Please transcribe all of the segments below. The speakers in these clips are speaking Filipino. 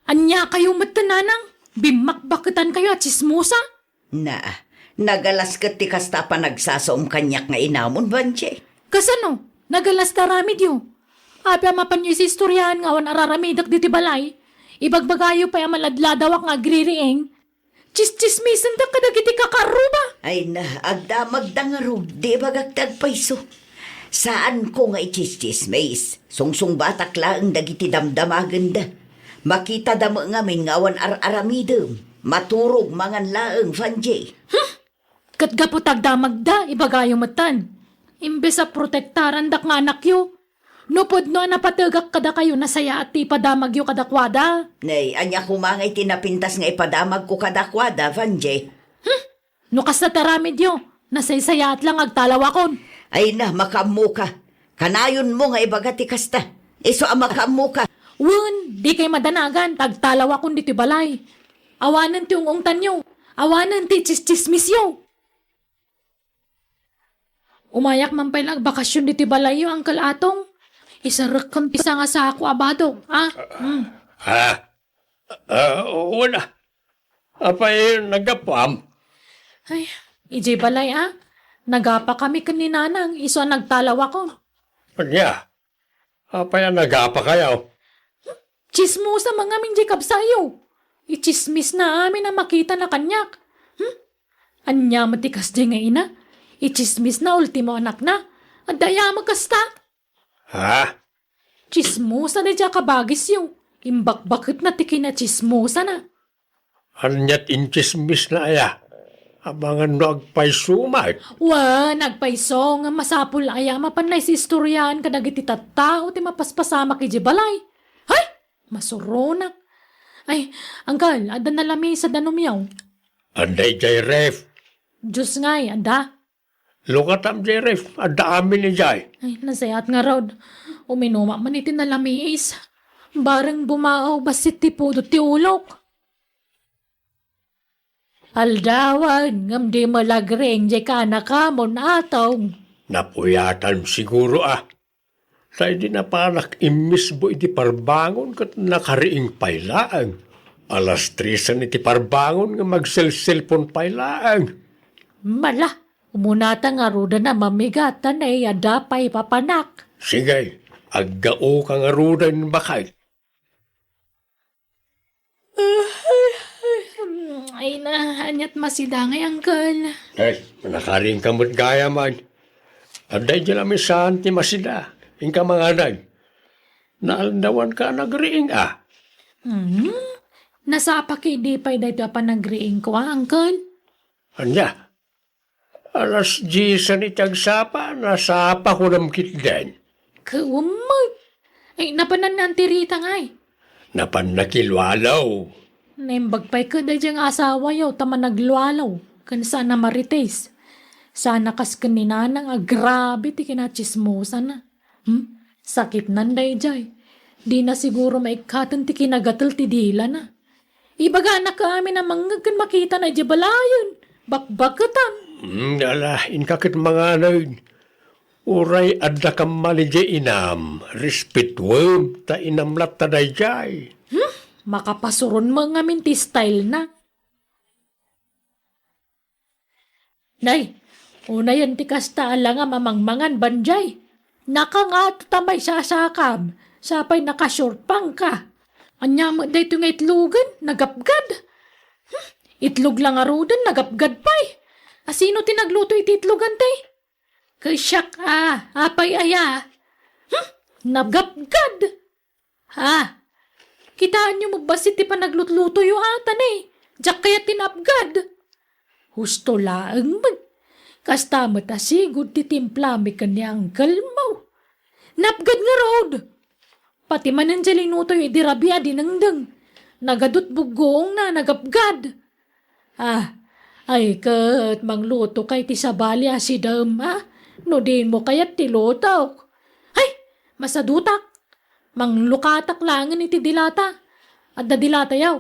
Anya kayo matananang, bimakbakitan kayo at chismosa? Na, nagalas kat ti kasta pa nagsasaom kanyak nga inamon, Banche. Kasano, nagalas taramid yo. Apya mapan yu si istoryahan nga wan araramidak diti balay. Ibagbagayo pa yung maladladawak nga agririeng. Chis-chismisan da kadagiti kakaruba. Ay na, agdamag da nga ro, di bagagtag paiso. Saan ko nga ichis-chismis? Sungsung batak laang dagiti damdamagan da. Makita da mo ngamin nga wan ar-aramidem. Maturog mangan laang, Vanjay. Katgaputag damag da, ibagayo matan. Imbes sa protektaran dak nga anak yu. Nupod no napatagak kada kayo na saya at ipadamag yu kadakwada. Nay, anya kumangay tinapintas nga ipadamag ko kadakwada, Vanjay. No kas na taramid yu, nasaysaya at lang agtalawakon. Ay na, makamu ka. Kanayon mo nga ibagati kasta. Iso ang makamu ka. Wan, di kay madanagan, tagtalawakon diti balay. Awanan ti ungungtan yu, awanan ti chismismis yu. Umayak man pa'y nagbakasyon diti balay yu, Uncle Atong. Isarakam ti nga sa ako abado, ha? Una. Apay nagapam. Ay, ijay balay, ha? Nagapa kami kaninanang, iso ang nagtalawakon. Anya. Apay nagapa kayo. Chismosa mga aming Jacob sayo. Ichismis na amin na makita na kanyak. Anya matikas di nga ina. Ichismis na ultimo anak na. At daya magkasta. Ha? Chismosa na dya kabagis yung. Imbakbakit na tiki na chismosa na. Anyat inchismis na aya. Abangan no agpay sumay. Wa, nagpaiso nga masapul aya mapanay si istoryahan kadagiti tattao ti mapaspasama ki balay. Hay! Masuronak. Ay, angkal, ada na lami sa danumyaw. Anday jay ref. Diyos nga'y, ada. Lukatam jay ref. Ada amin ni jay. Ay, nasayat nga rod. Uminuma man iti na lamiis. Barang bumaaw basit ti pudo ti ulok. Aldawan, ngam di malagreng jay ka na kamon atong. Napuyatan siguro Tay di na panak imisbo iti parbangon kat nakariing pailaang. Alas 3 iti parbangon nga magsel-selpon pailaang. Mala, umunata nga ruda na mamigatan ay adapay papanak. Sige, aggao ka nga rudan bakay. Ay na, anyat masidangay, angkal. Ay, nakaring kamot gaya man. Aday di namin saan ti masida. Ingka mga nag. Naaldawan ka nagriing Nasapa kay di pa'y dahito pa nagriing ko, angkal. Anya? Alas 10 ni tagsapa, nasapa ko namkit din. Kaumag. Ay, napanan na antirita nga'y. Napan nakilwalaw. Naimbag pa'y ka dahil asawa yaw, tama naglualaw. Kan sana marites. Sana kas kaninanang agrabe ti kinachismosa na. Sakit nanday jay. Di na siguro maikatan ti kinagatal ti dila na. Ibaga na kami na mangagkan makita na jabalayon. Bakbakatan. Alahin kakit mga nag. Uray adda kam mali jay inam. Respetwem ta inamlat ta day jay. Makapasuron mga minti style na. Nay, una yan ti kasta ala nga mamangmangan banjay. Naka nga tamay sasakam, sapay nakashort pang ka. Anya mo dahito nga itlugan, nagapgad. Itlog lang arudan, nagapgad pa'y. Asino tinagluto iti itlugan tay? Kasyak apay aya. Nagapgad. Kitaan nyo mo basit ti panaglutluto yung atan eh. Diyak kaya tinapgad. Husto laang mag. Kasta matasigod ti timplami ka ni Uncle mo. Napgad nga road. Pati manan siya linuto yung idirabya dinangdang. Nagadot bugong na nagapgad. Ay kat mangluto kay ti sabali si dam No din mo kayat ti lotok. Ay, masadutak. Manglukatak langan iti dilata. Adda dilata yaw.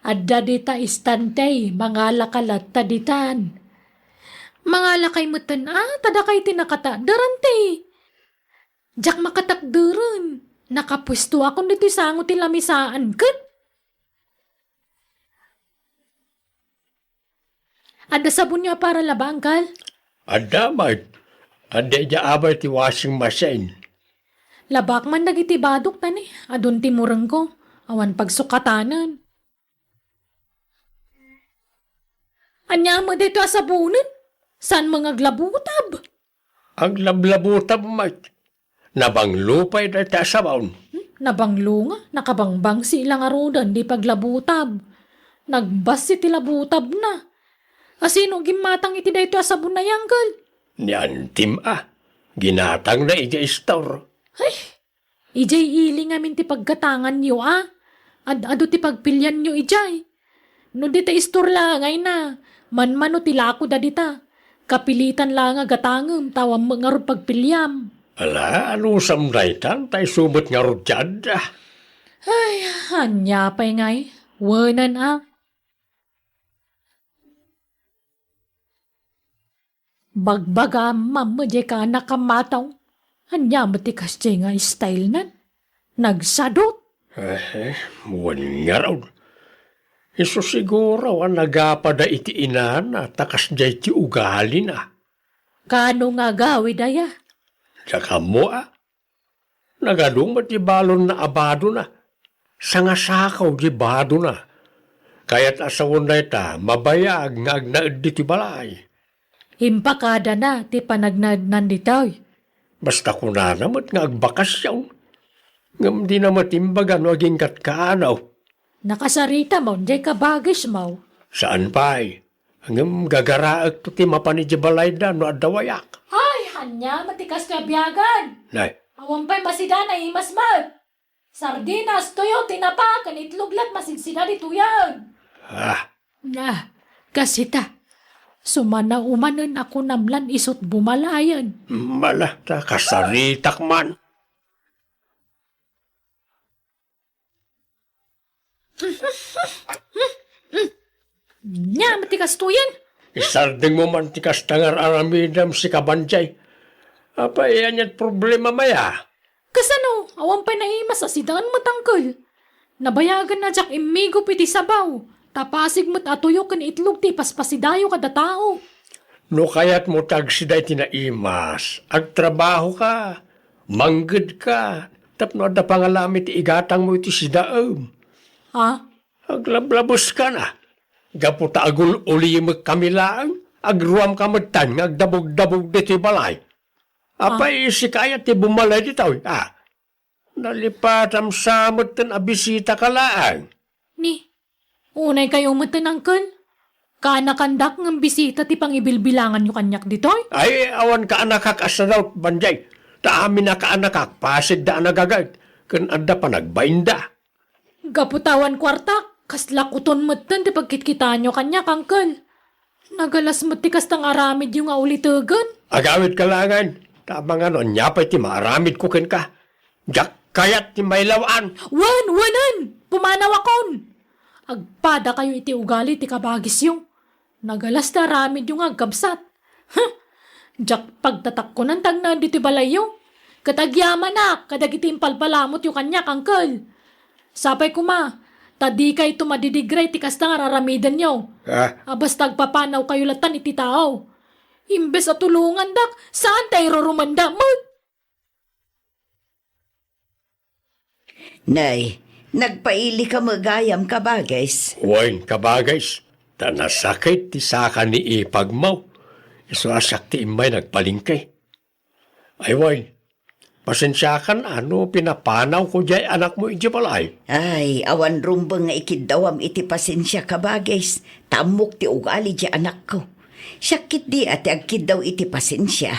Adda dita istantay, mga lakalat taditan. Mga lakay mutan, tada kay tinakata, darante. Jak makatakdaran. Nakapwesto akong dito sango ti lamisaan kat. Ada sabon niya para labangkal. Adamay. Ade ja abay ti washing machine. Labak man dagiti badok tani. Adun ti murang ko. Awan pagsukatanan. Anya mo dito asabunan? San mga glabutab? Ang lablabutab mat. Nabang lupay na ta sabaw. Nabanglo nga, nakabangbang silang arudan di paglabutab. Nagbas si tilabutab na. Asino gimatang iti dayto asabon na yanggal? Ni antim ginatang na ija store. Ay, ijay ili ngamin ti paggatangan niyo Ado ti pagpilyan niyo ijay. No di ta istor lang ay na. Manmano ti lako da dita. Kapilitan lang nga gatangem tawam mga rod pagpilyam. Ala, ano samdaytan tay sumot nga rodyad Ay, hanya pa'y ngay. Wanan Bagbaga mamadya ka nakamataw. Hanya matikas dya nga style nan. Nagsadot. Muwan nga raw. Iso siguro ang nagapada iti inana takas jay ti ugali na. Kano nga gawi daya? Saka mo nagadong ti balon na abado na. Sangasakaw di bado na. Kaya't asawon na ita, mabayag nga agnaad di ti balay. Himpakada na ti panagnad nanditaw. Basta kuna namat nga agbakasyaw. Ngam di na matimbagan o aging katkaanaw. Nakasarita mo, di ka bagis mo. Saan pa'y? Ngam gagaraag to ti mapanidya balay da no adawayak. Ay, hanya matikas ka biyagan. Nay, Awan pa'y masida na imasmat. Sardinas, tuyo, tinapa, kanitluglat, masigsida di tuyan. Na, kasita. Sumana umanan ako namlan isot bumalayan. Mala, ta kasaritak man. Nya, matikas tuyan. Isarding mo man ti kastangar aramidam si kabanjay. Apa yan yan problema maya? Kasano, awan pa'y naimas asidaan matangkol. Nabayagan na jak imigo piti sabaw. Tapasig mo't atuyo kan itlog ti paspasidayo kada tao. No kayat mo tagsiday tinaimas. Agtrabaho ka. Manggid ka. Tapno da pangalamit igatang mo iti sidaam. Ha? Aglablabos ka na. Gaputa agul ulimag kami lang. Agruam kamagtan nga agdabog-dabog dito balay. Apay si kaya ti bumalay dito. Nalipatam samot tan abisita ka lang. Ni, unay kayo matanangkol. Kanakandak ng bisita ti pangibilbilangan nyo kanyak ditoy? Ay, awan ka anakak asaraw, banjay. Ta amin na ka anakak, pasid da anagagad. Kan adda pa nagbainda. Gaputawan kwartak, kaslakuton matan ti pagkitkita nyo kanyak, angkol. Nagalas matikas tang aramid yung aulitugan. Agawit ka langan. Tama nga no, nyapay ti maaramid ko ken ka. Jak kayat ti mailawaan. Wanan! Pumanaw akon! Agpada kayo iti ugali ti kabagis yung. Nagalas na ramid yung agkabsat. Jak pagtatak ko ng tagnan dito balayo. Katagyaman na, kadagiti impalpalamot yung kanyak, angkol. Sapay kuma, tadi kay tumadidigray ti kasta nga raramidan nyo. Abas tagpapanaw kayo latan iti tao. Imbes at tulungan dak, saan tayo rurumanda mo? Nay, nagpaili ka magayam ka ba, guys? Wain kabagays. Ta nasakit ti saka ni ipagmaw. Iso asak ti imay nagpalingkay. Ay wain, pasensyakan ano pinapanaw ko jay anak mo iti balay. Ay, awan rumbang nga ikidawam iti pasensya ka ba, guys? Tamok ti ugali di anak ko. Syakit di ati agkid daw iti pasensya.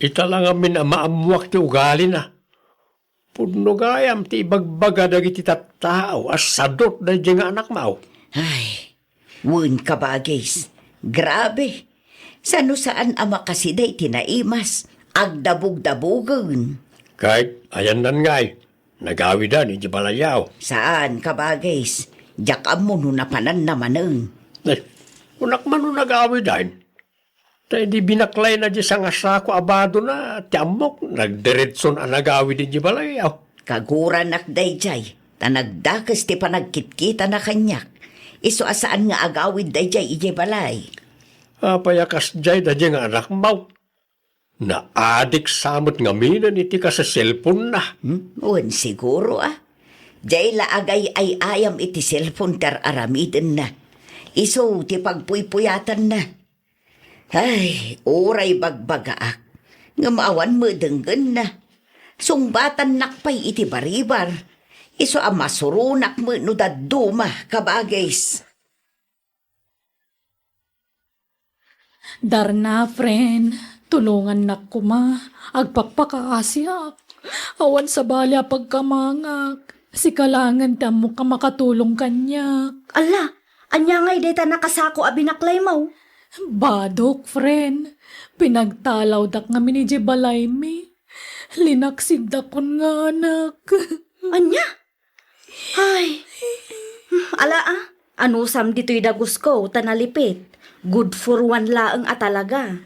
Ita lang amin na maamuak ti ugali na. Pudno gayam ti ibagbaga dagiti tattao asadot da nga anak mo. Ay, wun ka ba, guys? Grabe. Sano saan ama kasi day tinaimas. Agdabog-dabogan. Kahit ayan nan ngay, nagawidan iti balayaw. Saan ka ba, guys? Diyak mo no napanan namanang. Ay, unak man no nagawidan. Tayo di binaklay na di sa ngasako abado na tiamok, nagdiretson ang nagawid di balayaw. Kaguran day jay. Tanagdakas ti panagkitkita na kanyak. Iso asaan nga agawid day jay ije balay. Payakas jay da nga anak mau. Naadik samot nga minan iti ka sa cellphone na. Uwan siguro Jay laagay ay ayam iti cellphone tar aramiden na. Iso ti pagpuypuyatan na. Ay, oray bagbagaak. Nga maawan mo denggan na. Sungbatan nakpay iti baribar. Iso masurunak mo no daduma kabagays. Darna, friend. Tulungan na kuma. Agpakpakaasyak. Awan sa balya pagkamangak. Si kalangan tamo ka makatulong kanya. Ala, anya ngay deta nakasako abinaklay mo. Badok, friend. Pinagtalaw dak nga ni Balay mi. Linaksid dakon nga anak. Anya? Ay. Ala anusam dito'y dagus ko, tanalipit. Good for one laang talaga.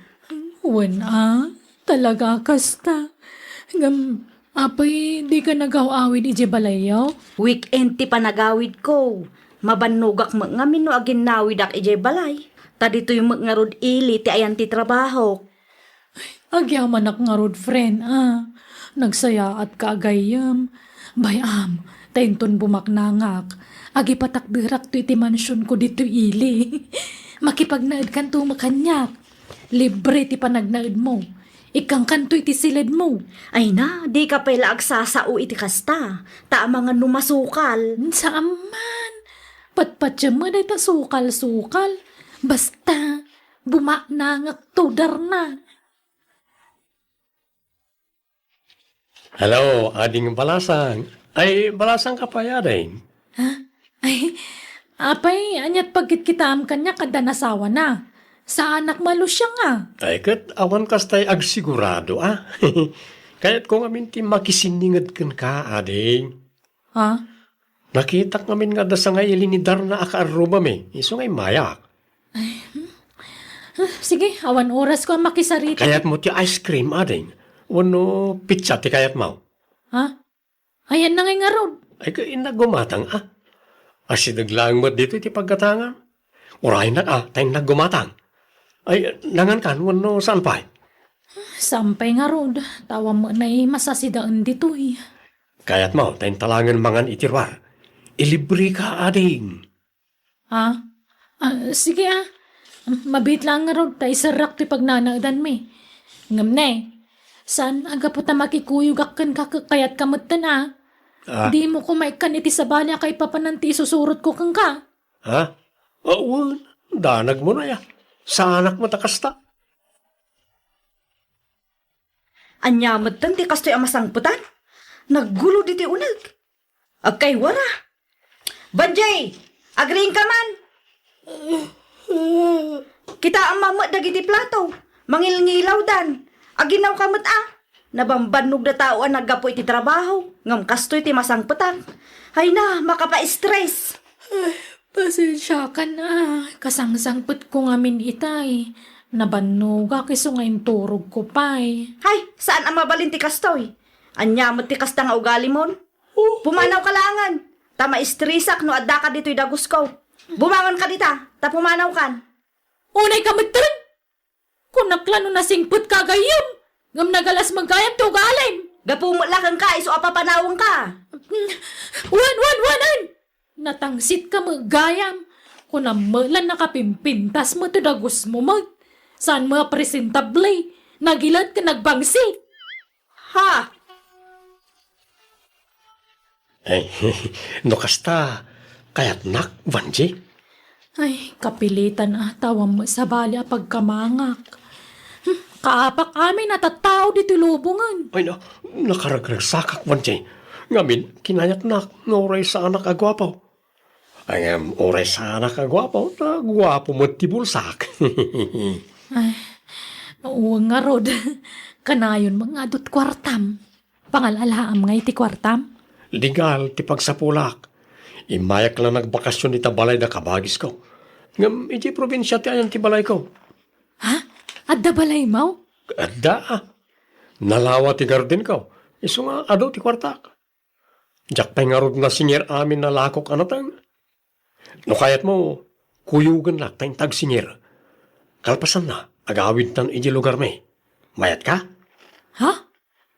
Talaga kasta. Apay, di ka nag-awawid ije balayaw? Weekend ti panagawid ko. Mabanugak mo nga mino agin nawidak ije balay. Ta dito'y ngarod ili ti ayan ti trabaho. Agyaman ak nga rod, friend, Nagsaya at kaagayam. Bayam, tainton bumaknangak. Agi patakbirak to iti mansyon ko dito ili. Makipagnaid kan to makanyak. Libre ti panagnaid mo. Ikang kanto iti silid mo. Ay na, di ka pala agsasao iti kasta. Ta mga numasukal. Saaman. Patpatya mo na ita sukal-sukal. Basta, bumaknangak to darna. Hello, ading balasang. Ay, balasang ka pa yaday. Ay, apay, anyat pagkit kita am kanya kada nasawa na. Sa anak malo siya nga. Ay, kat awan kastay agsigurado, Kaya't kung amin ti makisiningad kan ka, ading. Ha? Nakita ngamin nga da sa nga ilinidar na akaaruma mi. Iso nga'y mayak. Sige, awan oras ko ang makisarita. Kaya't mo ti ice cream, ading. Wano pizza ti kayat mo. Ha? Ayan na nga rod. Ay, kain na gumatang, Asidaglang mo dito iti pagkatangan. Uray na, tayo naggumatang. Ay, nangan kan, wano saan pa? Sampay nga rod. Tawa mo na masasidaan dito Kaya't mo, tayo talangan mangan itirwar. Ilibre ka, ading. Ha? Sige Mabit lang nga rod. Tayo sarak ti pagnanagdan mi. Ngam na San aga po ta makikuyog akan kakakayat kamutan Di mo kumaikan iti sa balya kay papananti susurot ko kang ka. Ha? Oo, danag mo na ya. Sa anak mo takasta. Anya tan ti kastoy amasangputan. Naggulo diti unag. Agkay wara. Banjay, agring ka man. Kita ang mamad dagiti plato. Mangilngilaw dan. Aginaw kamot Nabambanog na tao ang naggapo iti trabaho. Ngam kastoy ti masangputan. Hay na, makapa-stress. Pasensya ka na. Kasangsangput ko ngamin itay. Nabanuga kiso ngayon turog ko pa'y. Hay, saan ang mabalin ti kastoy? Anya mo ti kasta nga ugali mon? Pumanaw kalangan. Tama istrisak no adda ka dito'y dagus ko. Bumangon ka dita, ta pumanaw kan. Unay kamutan! Kung naklano na singput ka gayam, ngam nagalas magayam to galim. Gapumot lakang ka, iso apapanawang ka. Wanan! Natangsit ka magayam. Kung namalan nakapimpintas mo to dagus mo mag. Saan mo presentable? Nagilat ka nagbangsit. Ha? Ay, no kasta. Kaya't nak, Vanji. Ay, kapilitan tawa mo sa balya pagkamangak. Kaapak amin natatao dito lubungan. Ay, nakaragragsakak, Vanji. Ngamin, kinayat nak, oray sa anak agwapaw. Ay, oray sa anak agwapaw, gwapo mo tibulsak. Ay, oo nga rod. Kanayon mga adot kwartam. Pangalalaam nga iti kwartam. Legal, ti pagsapulak. Imayak lang nagbakasyon ita balay na kabagis ko. Ngam, iti probinsya ti ayan ti balay ko. Ha? Adda balay mo? Adda. Nalawa ti garden ko. Iso nga, ado ti kwartak. Diyak pa'y nga rod na singer amin na lakok anatang. No kayat mo, kuyugan lang tayong tag singer. Kalpasan na, agawid tan iji lugar may. Mayat ka? Ha?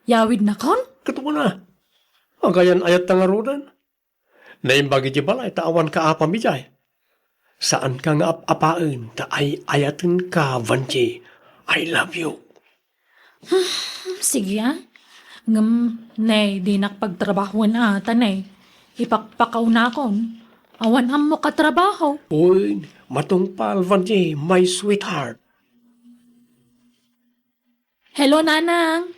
Yawid na kon? Katuwa na. Agayan ayat tangarudan. Naimbagi di balay, taawan ka apa mijay. Saan ka nga apain, ta ay ayatin ka, Vanji. I love you. Sige ah. Nay, di nakpagtrabahuan ata, nay. Ipakpakaw na kon. Awan am mo katrabaho. Uy, matungpal, Vanji, my sweetheart. Hello, nanang.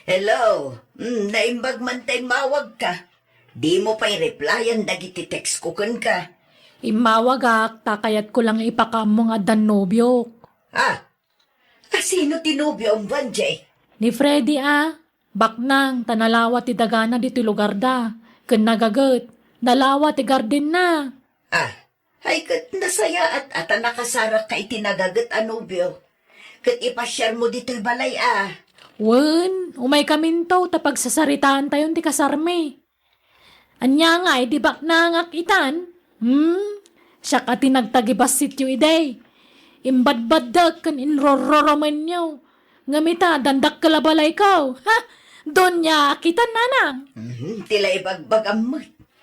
Hello. Naimbag man tay mawag ka. Di mo pa'y replyan dagiti text ko kan ka. Imawagak, takayat ko lang ipakam mo nga danobyo. Sino tinubyo ang Vanjay? Ni Freddy ah. Baknang, tanalawa ti dagana dito lugar da. Ken nagagat, nalawa ti garden na. Ay kat nasaya at nakasara ka itinagagat anubyo. Kat ipasyar mo dito'y balay Wen, umay kaminto tapag sasaritaan tayon ti kasarme. Anya nga, di baknangak itan? Siya ka tinagtagibas sityo iday. Imbadbadag kan inrororoman niyo. Ngamita, dandak kalabalay ko. Ha? Doon niya, kitan nanang. Tila ibagbagam mo.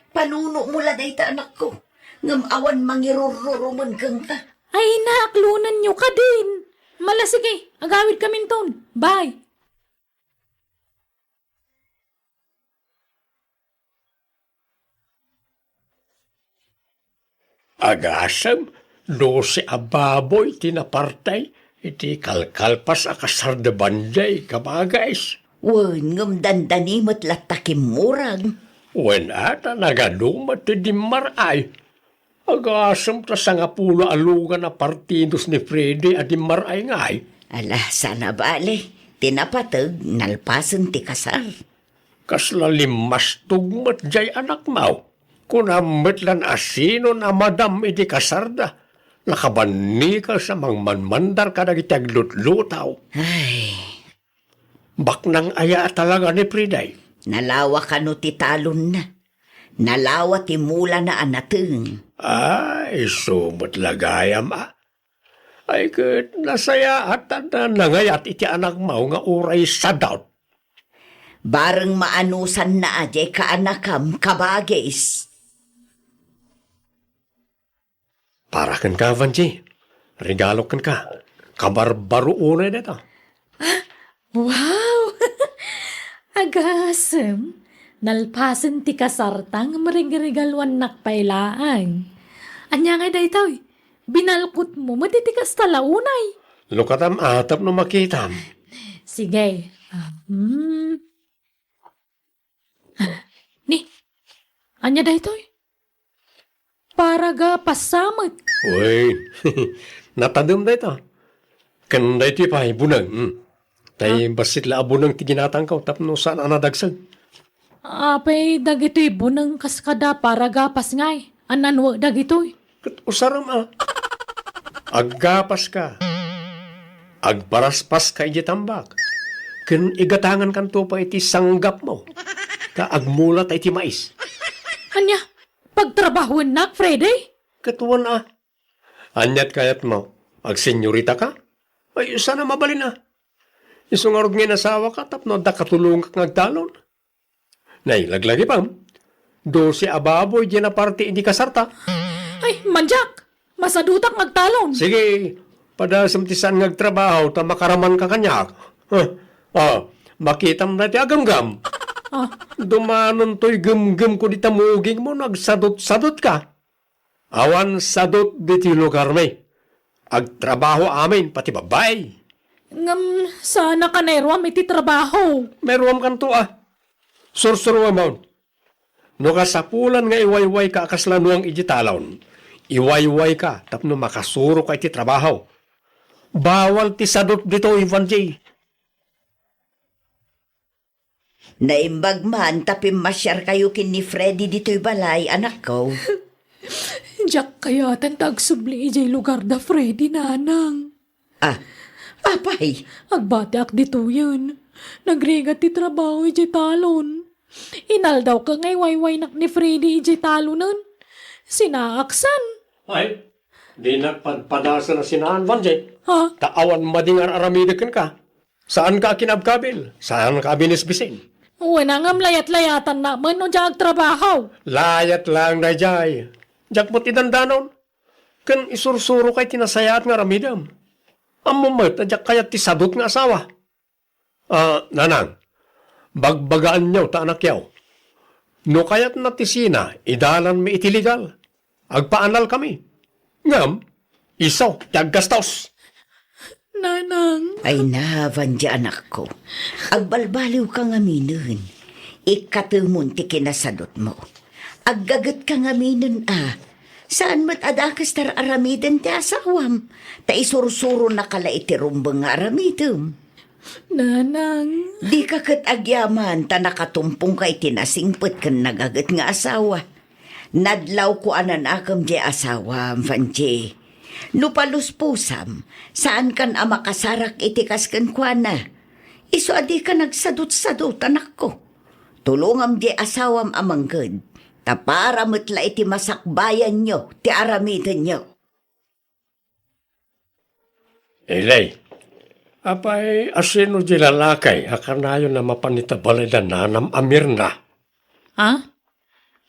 Panuno mo laday ta anak ko. Ngamawan mangirororoman kang ka. Ay, naaklunan niyo ka din. Mala, sige, agawid kamin ton. Bye. Agasam, 12 ababoy tinapartay, iti kalkalpas akasar de banday, kabagays. Wen, ngam dandanimot latakim murag. Wen ata nagadumat ti dimaray. Agasam ta sa nga pulo alugan na partidos ni Freddy at dimaray ngay. Ala, sana bale. Tinapatag, nalpasan ti kasar. Kasla limas tugmat jay anak mau. Kunamet lan asino na madam iti kasarda. Nakabani ka sa mangmanmandar ka dagiti aglutlutaw. Ay, Baknang aya talaga ni Friday. nalawa ka no ti talon na. Nalawa ti mula na anateng. Ay, sumot lagayam Ay, kat nasaya at nangayat iti anak mau nga uray sa daut. Bareng maanusan na ajay ka anakam kabagis. Para kan ka, Vanji. Regalo kan ka. Kabarbaro unay dito. Wow! Agasem. Nalpasan ti kasartang maringrigalwan nakpailaan. Anya nga daytoy, binalkot mo matitikas talaunay. Lukatam atap no makitam. Sige. Ni, anya daytoy? Para ga pasamot. Uy, natadam dito. Kan dito pa bunang. Tay basit la abunang tiginatang ko tapno saan anadagsag. Apay dagitoy bunang kaskada para gapas ngay. Ananwa dagitoy. Kat usaram Aggapas ka. Agbaraspas ka iti tambak. Ken igatangan kanto pa iti sanggap mo. Ka agmulat iti mais. Anya, pagtrabahuan nak, Freddy? Katuan Anyat kayat mo. Agsenyorita ka? Ay, sana mabalin Isungarod nga nasawa ka tapno da katulong ka ngagtalon. Nay, laglagi pam. 12 ababoy di na parte hindi kasarta. Ay, manjak! Masadutak magtalon. Sige, padasamtisan ngagtrabaho ta makaraman ka kanyak. Makitam na ti agamgam. Dumanon to'y gum-gum ko di tamuging mo, nagsadot-sadot ka. Awan sadot di ti lugar may. Agtrabaho amin, pati babay. Ngam, sana ka nairwam iti trabaho. Meron kan to Sursuro amount. No kasapulan nga iwayway ka akaslanuang ijitalon. Iwayway ka, tapno makasuro ka iti trabaho. Bawal ti sadot dito, Ivan J. Naimbag man tapim masyar kayo kin ni Freddy dito'y balay, anak ko. Jack kaya tantag subli ijay lugar da Freddy nanang. Papay. Agbati ak dito yun. Nagregat ti trabaho ijay talon. Inal daw ka ngay wayway nak ni Freddy ijay talonan. Sinaaksan. Ay, Di nagpadasa na sinaan, Banjay. Ha? Taawan madingar aramidakan ka. Saan ka kinabkabil? Saan ka binisbisin? Wala nga layat-layatan naman o dyan trabaho. Layat lang na jay. Jakpot idandanon. Kan isursuro kay tinasayat nga ramidam. Amumat na jak kayat tisadot nga asawa. Nanang, bagbagaan niyaw ta anak yaw. No kayat na tisina, idalan mi itiligal. Agpaanal kami. Ngam, isaw, taggastos. Nanang. Ay na, Vanja anak ko. Agbalbaliw ka nga minun. Ikatumon ti kinasadot mo. Aggagat ka nga minun Saan mat adakas tar aramiden ti asawam? Ta isursuro na kala itirumbang nga aramidem. Nanang. Di ka kat agyaman ta nakatumpong ka itinasingpet kan nagagat nga asawa. Nadlaw ko ananakam di asawam, Vanje. No paluspusam, saan kan makasarak itikas kan kwa na? Iso adi ka nagsadot-sadot anak ko. Tulungam di asawam amanggad. Tapara matla iti masakbayan nyo, ti aramidan nyo. Ilay, apay asino di lalakay, akanayo na mapanitabalay na nanam amir na. Ha?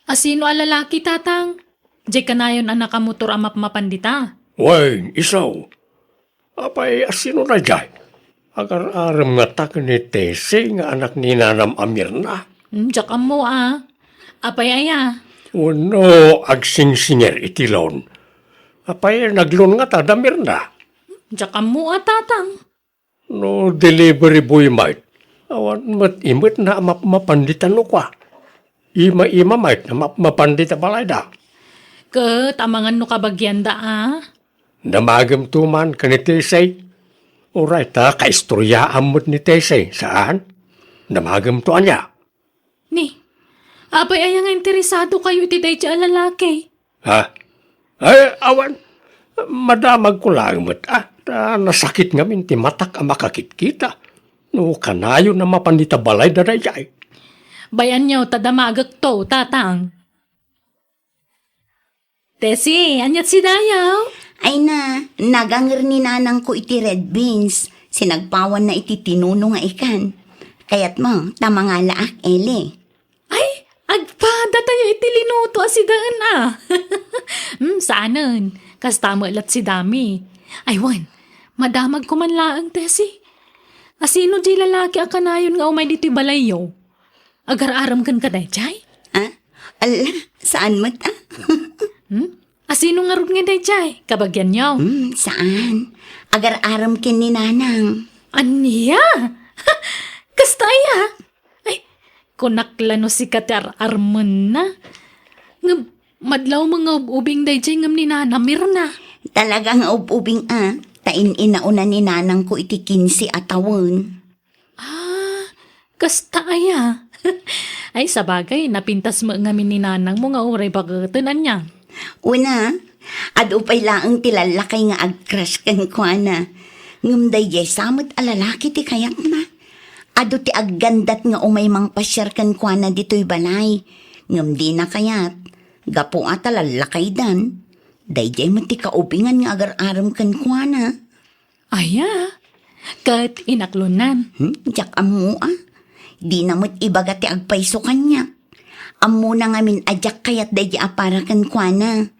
Asino alalaki, tatang? Di ka na yun anak motor amap mapandita. Way, isaw. Apay asino na jay. Agar aram nga tak ni Tese nga anak ni nanam amir na. Diyak mo Apay aya. Uno, agsing-singer itilon. Apay naglon nga tadamir na. Diyak mo tatang. No delivery boy might. Awan mat imit na mapanditan no kwa. Ima-ima might na mapandita balay da. Tamangan no kabagyan da Namagam tuman ka ni Tesay. Alright kaistorya amot ni Tesay. Saan? Namagam to anya. Ni, apay aya nga interesado kayo iti day siya lalaki. Ha? Ay, awan. Madamag ko lang mat. Nasakit nga min ti matak ang makakit-kita. No, kanayo na mapandita balay da dayay. Bayan niyo tadamagak to, tatang. Tesi, anyat si Dayaw? Ay na, nagangir ni nanang ko iti red beans. Sinagpawan na iti tinuno nga ikan. Kayat mo, tama nga laak, ele. Ay, agpada tayo iti linuto si daan saanan, kastama lat si Dami. Aywan, madamag ko man laang, Tesi. Asino di lalaki akanayon nga umay dito'y balayo? Agar-aram kan ka dayjay? Ala, saan mo ta? Asino nga rin nga dayjay? Kabagyan niyo. Saan? Agar-aram kin ni nanang. Aniya? Kastaya? Ay, kunaklano si Kater Armon na. Nga, madlaw mga ubing dayjay ngam ni nanamir na. Talagang ubing tain inauna ni nanang ko iti 15 atawon. Kastaya. Ay, sabagay, napintas mo ngamin ni nanang mo nga uray pagkatanan niya. Una, adupay laang tilalakay nga agcrush kan kwa na. Ngumday jay samot alalaki ti kayat na. Ado ti aggandat nga umay mang pasyar kan kwa na dito'y balay. Ngumdi na kayat. Gapo lalakay dan. Dayjay mo ti kaubingan nga agar-aram kan kwa na. Aya, kat inaklunan. Jak amu Di namot ibaga ti agpaiso kanya. Amu na ngamin ajak kayat dayjay aparakan kwa na.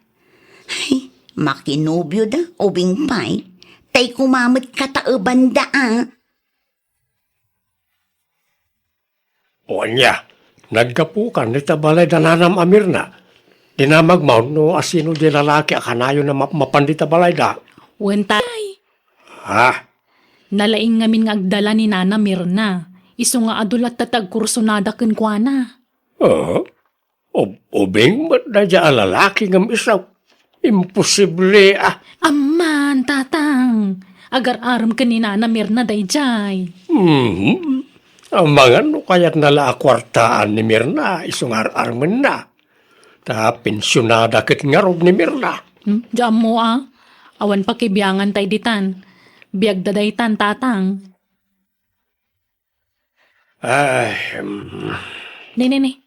Ay, makinubyo da, ubing pay. Tay kumamot katauban da O anya, nagkapukan ni tabalay da nanam amir na. Dinamagmaw no asino di lalaki akanayo na mapandita balay da. Wentay, Ha? nalaing ngamin nga agdala ni Nana Mirna. Iso nga adulat tatag kursunada ken kwa na. Ubing mat na dya lalaki ngam isaw. Imposible Amman, tatang. Agar-aram ka ni Nana Mirna dayjay. Ang mga no kaya't nala kwartaan ni Mirna, isungar-arman na. Ta pensyonada ket ngarog ni Mirna. Diyan mo awan pakibiyangan tay ditan. Biyag dadaytan, tatang. Ay, Ni.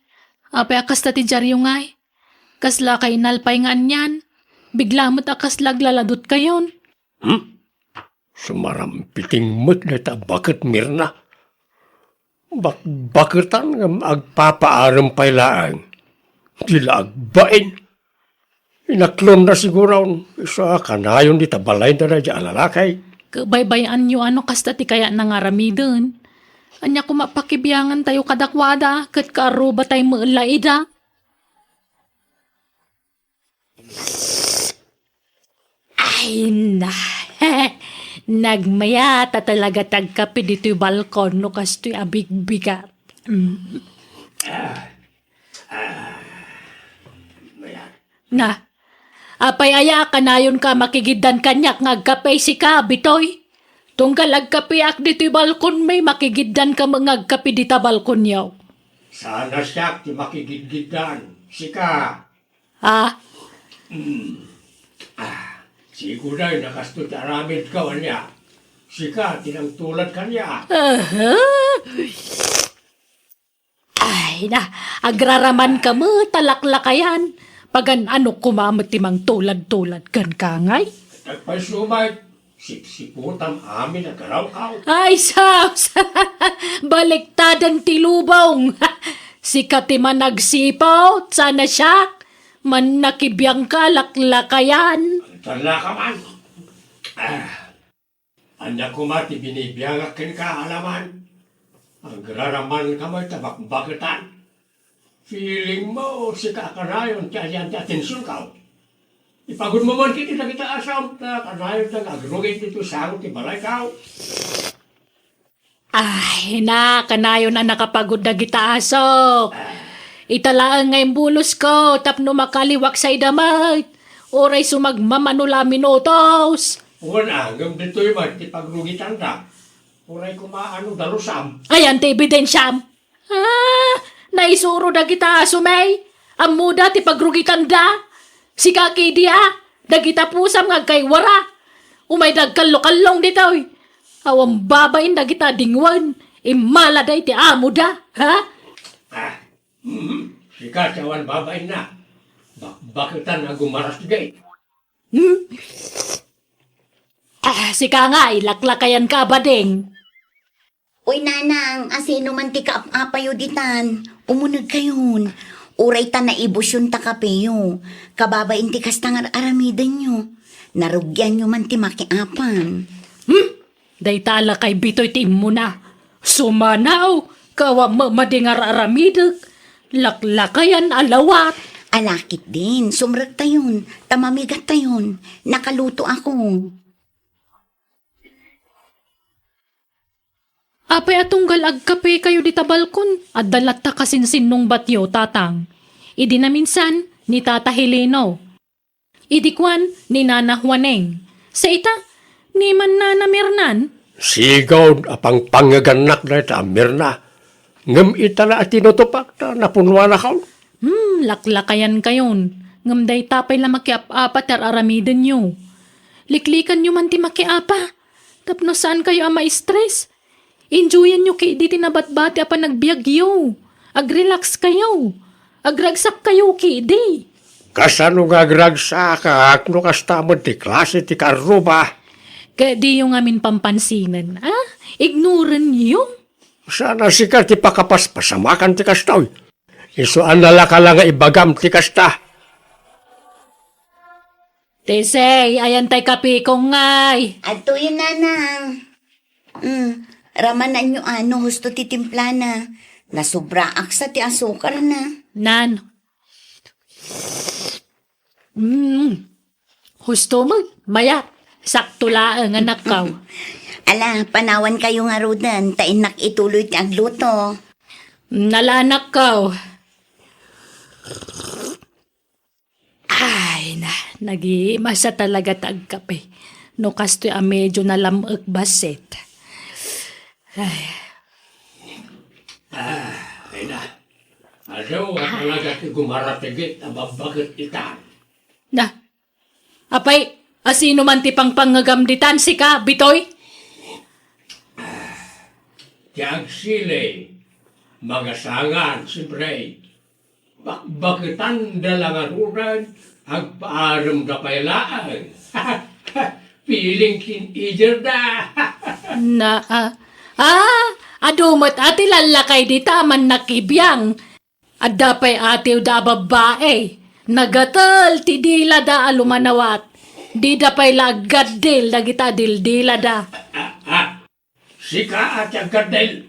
Apay akas ta ti dyaryo ngay. Kasla kay nalpay nga anyan. Bigla mo't akas laglaladot kayon. Sumarampiting mo't na bakit Mirna. Bakitan nga agpapaaram pailaan. Dila agbain. Inaklon na siguro isa kanayon di tabalay na radya alalakay. Kabaybayan nyo ano kasta ti kaya nangaramidon. Anya kumapakibiyangan tayo kadakwada, kat kaaruba tayo maalaida. Ay na, nagmayata talaga tagkapi dito'y balkon no kasto'y abig-bigat. Na, apay aya kanayon ka makigidan kanyak ngagkapay si ka, bitoy. Tunggal agkapiak dito'y balkon may makigidan ka ngagkapi dita balkon yaw. Sana siya ti makigidgidan. Sika. Ah, Siguro ay nakasto ti aramid ka niya. Sika, tinang tulad kanya. ay na, agraraman ka mo, talaklakayan. Pagan ano kumamot timang tulad-tulad kan kangay. Nagpasumay, sipsiputam amin na karaw-kaw. Ay, saus! Baliktadan tilubong! Sikat ti man nagsipaw, sana siya. Man nakibiyang ka, laklakayan. Tala ka man. Anya ko mati binibiyangak kin ka alaman. Ang graraman ka mo'y tabak-bakitan. Feeling mo, si kakarayon, tiyan ti atensyon ka. Ipagod mo man kita asam, na kanayon na agrugit dito sangot ti balay ka. Ay, na, kanayo na nakapagod na kita asok. Italaan ngayong bulos ko, tapno makaliwak sa idamay. Oray sumagmamanula minutos. Una, hanggang dito'y man, ti pagrugitan na. Uray kumaano dalusam. Ayan, ti ebidensyam. Naisuro na kita asumay. Ang muda ti pagrugitan da. Si kaki dia, dagita pusam nga kay wara. Umay dagkallo-kallong dito'y. Awang babain dagita dingwan. Imala day ti amo da, ha? Sika, sawan babain na. Bakitan na gumaras gay. Si ka nga, ilaklakayan ka ba ding? Uy, nanang, asino man ti kaapayuditan. Umunag kayon. Uray ta na ibusyon ta kapeyo. Kababain ti kastangar aramidan nyo. Narugyan nyo man ti makiapan. Day tala kay bitoy tim mo na. Sumanaw, kawa mamadingar aramidag. Laklakayan alawat. Alakit din, sumrag tayon. Tamamigat tayon. Nakaluto ako. Apay atunggal agkape kayo di tabalkon. At dalat ta kasinsin nung batyo, tatang. Idi na minsan, ni Tata Heleno. Idi kwan, ni Nana Juaneng. Sa ita, ni man Nana Mirnan. Sigaw, apang pangaganak na ita, Mirna. Ngam itala at tinutupak na napunwa na ka. Laklakayan kayon. Ngam day tapay la makiap-apat ar aramiden nyo. Liklikan nyo man ti makiapa. Tapno saan kayo ama stress? Enjoyan nyo kay di tinabat-bati apa nagbiagyo. Ag-relax kayo. Agragsak kayo kay di. Kasano nga gragsaka, akno kastamod ti klase ti karuba. Kaya di yung amin pampansinan. Ignoran nyo. Sana sika ti pakapaspasamakan ti kastaw. Isuan nala ka lang nga ibagam ti kasta. Tesey, ayan tay kapikong ngay. Ato yun, nanang. Ramanan nyo ano, husto ti timpla na. Nasubra aksa ti asukar na. Nan. Husto mo, mayat. Sakto laang anak kaw. Ala, panawan kayo nga rudan, tainak ituloy ti agluto. Nalanak kaw. Ay na, nag-iimasa talaga tagkape. No kasto'y medyo nalamag basit. Ay na. Ano, talaga ti gumaratigit, ababagit ita. Na, apay, asino man ti pangpangagamditan si ka, bitoy? Tiag sile, magasangan, siyempre. Bakitan dalangan uran, Agpaaram ka pailaan. Feeling teenager na. Na, adumot ati lalakay di taman nakibiyang. Adapay ati da babae. Nagatal ti dila da alumanawat. Di da pay lagaddil da kita dildila da. Sika at agkadel.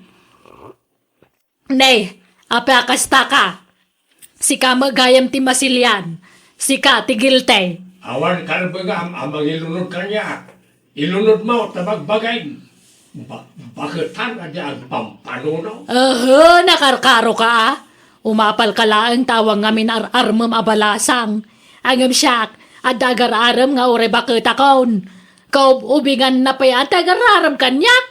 Nay, apa kasta ka? Sika magayam ti masilyan. Sika ti gilte. Awan kalbagam amang ilunod kanya. Ilunod mo tabagbagay. Bakitan adya agpampanuno. Nakarkaro ka ah. Umapal ka laang tawang ngamin armam abalasang. Angam siyak, at agar-aram nga ure bakit akon. Kaub ubingan na pa yan, agar-aram kanyak.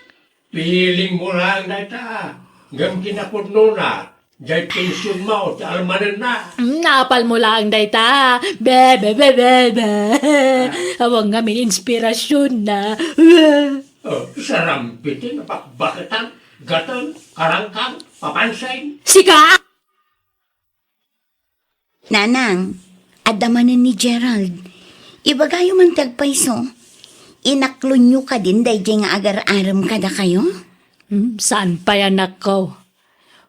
Piling mo lang na ita. Ngam kinapudno na. Diyay pensyon mo, ta almanan na. Napal mo lang dayta. Be. Awang ngamin inspirasyon na. Sarampitin, bakitan, gatan, karangkang, papansain. Sika! Nanang, adamanan ni Gerald. Ibagayo man tagpaiso. Inaklon nyo ka din dahil nga agar-aram kada kayo? Saan pa yan ako?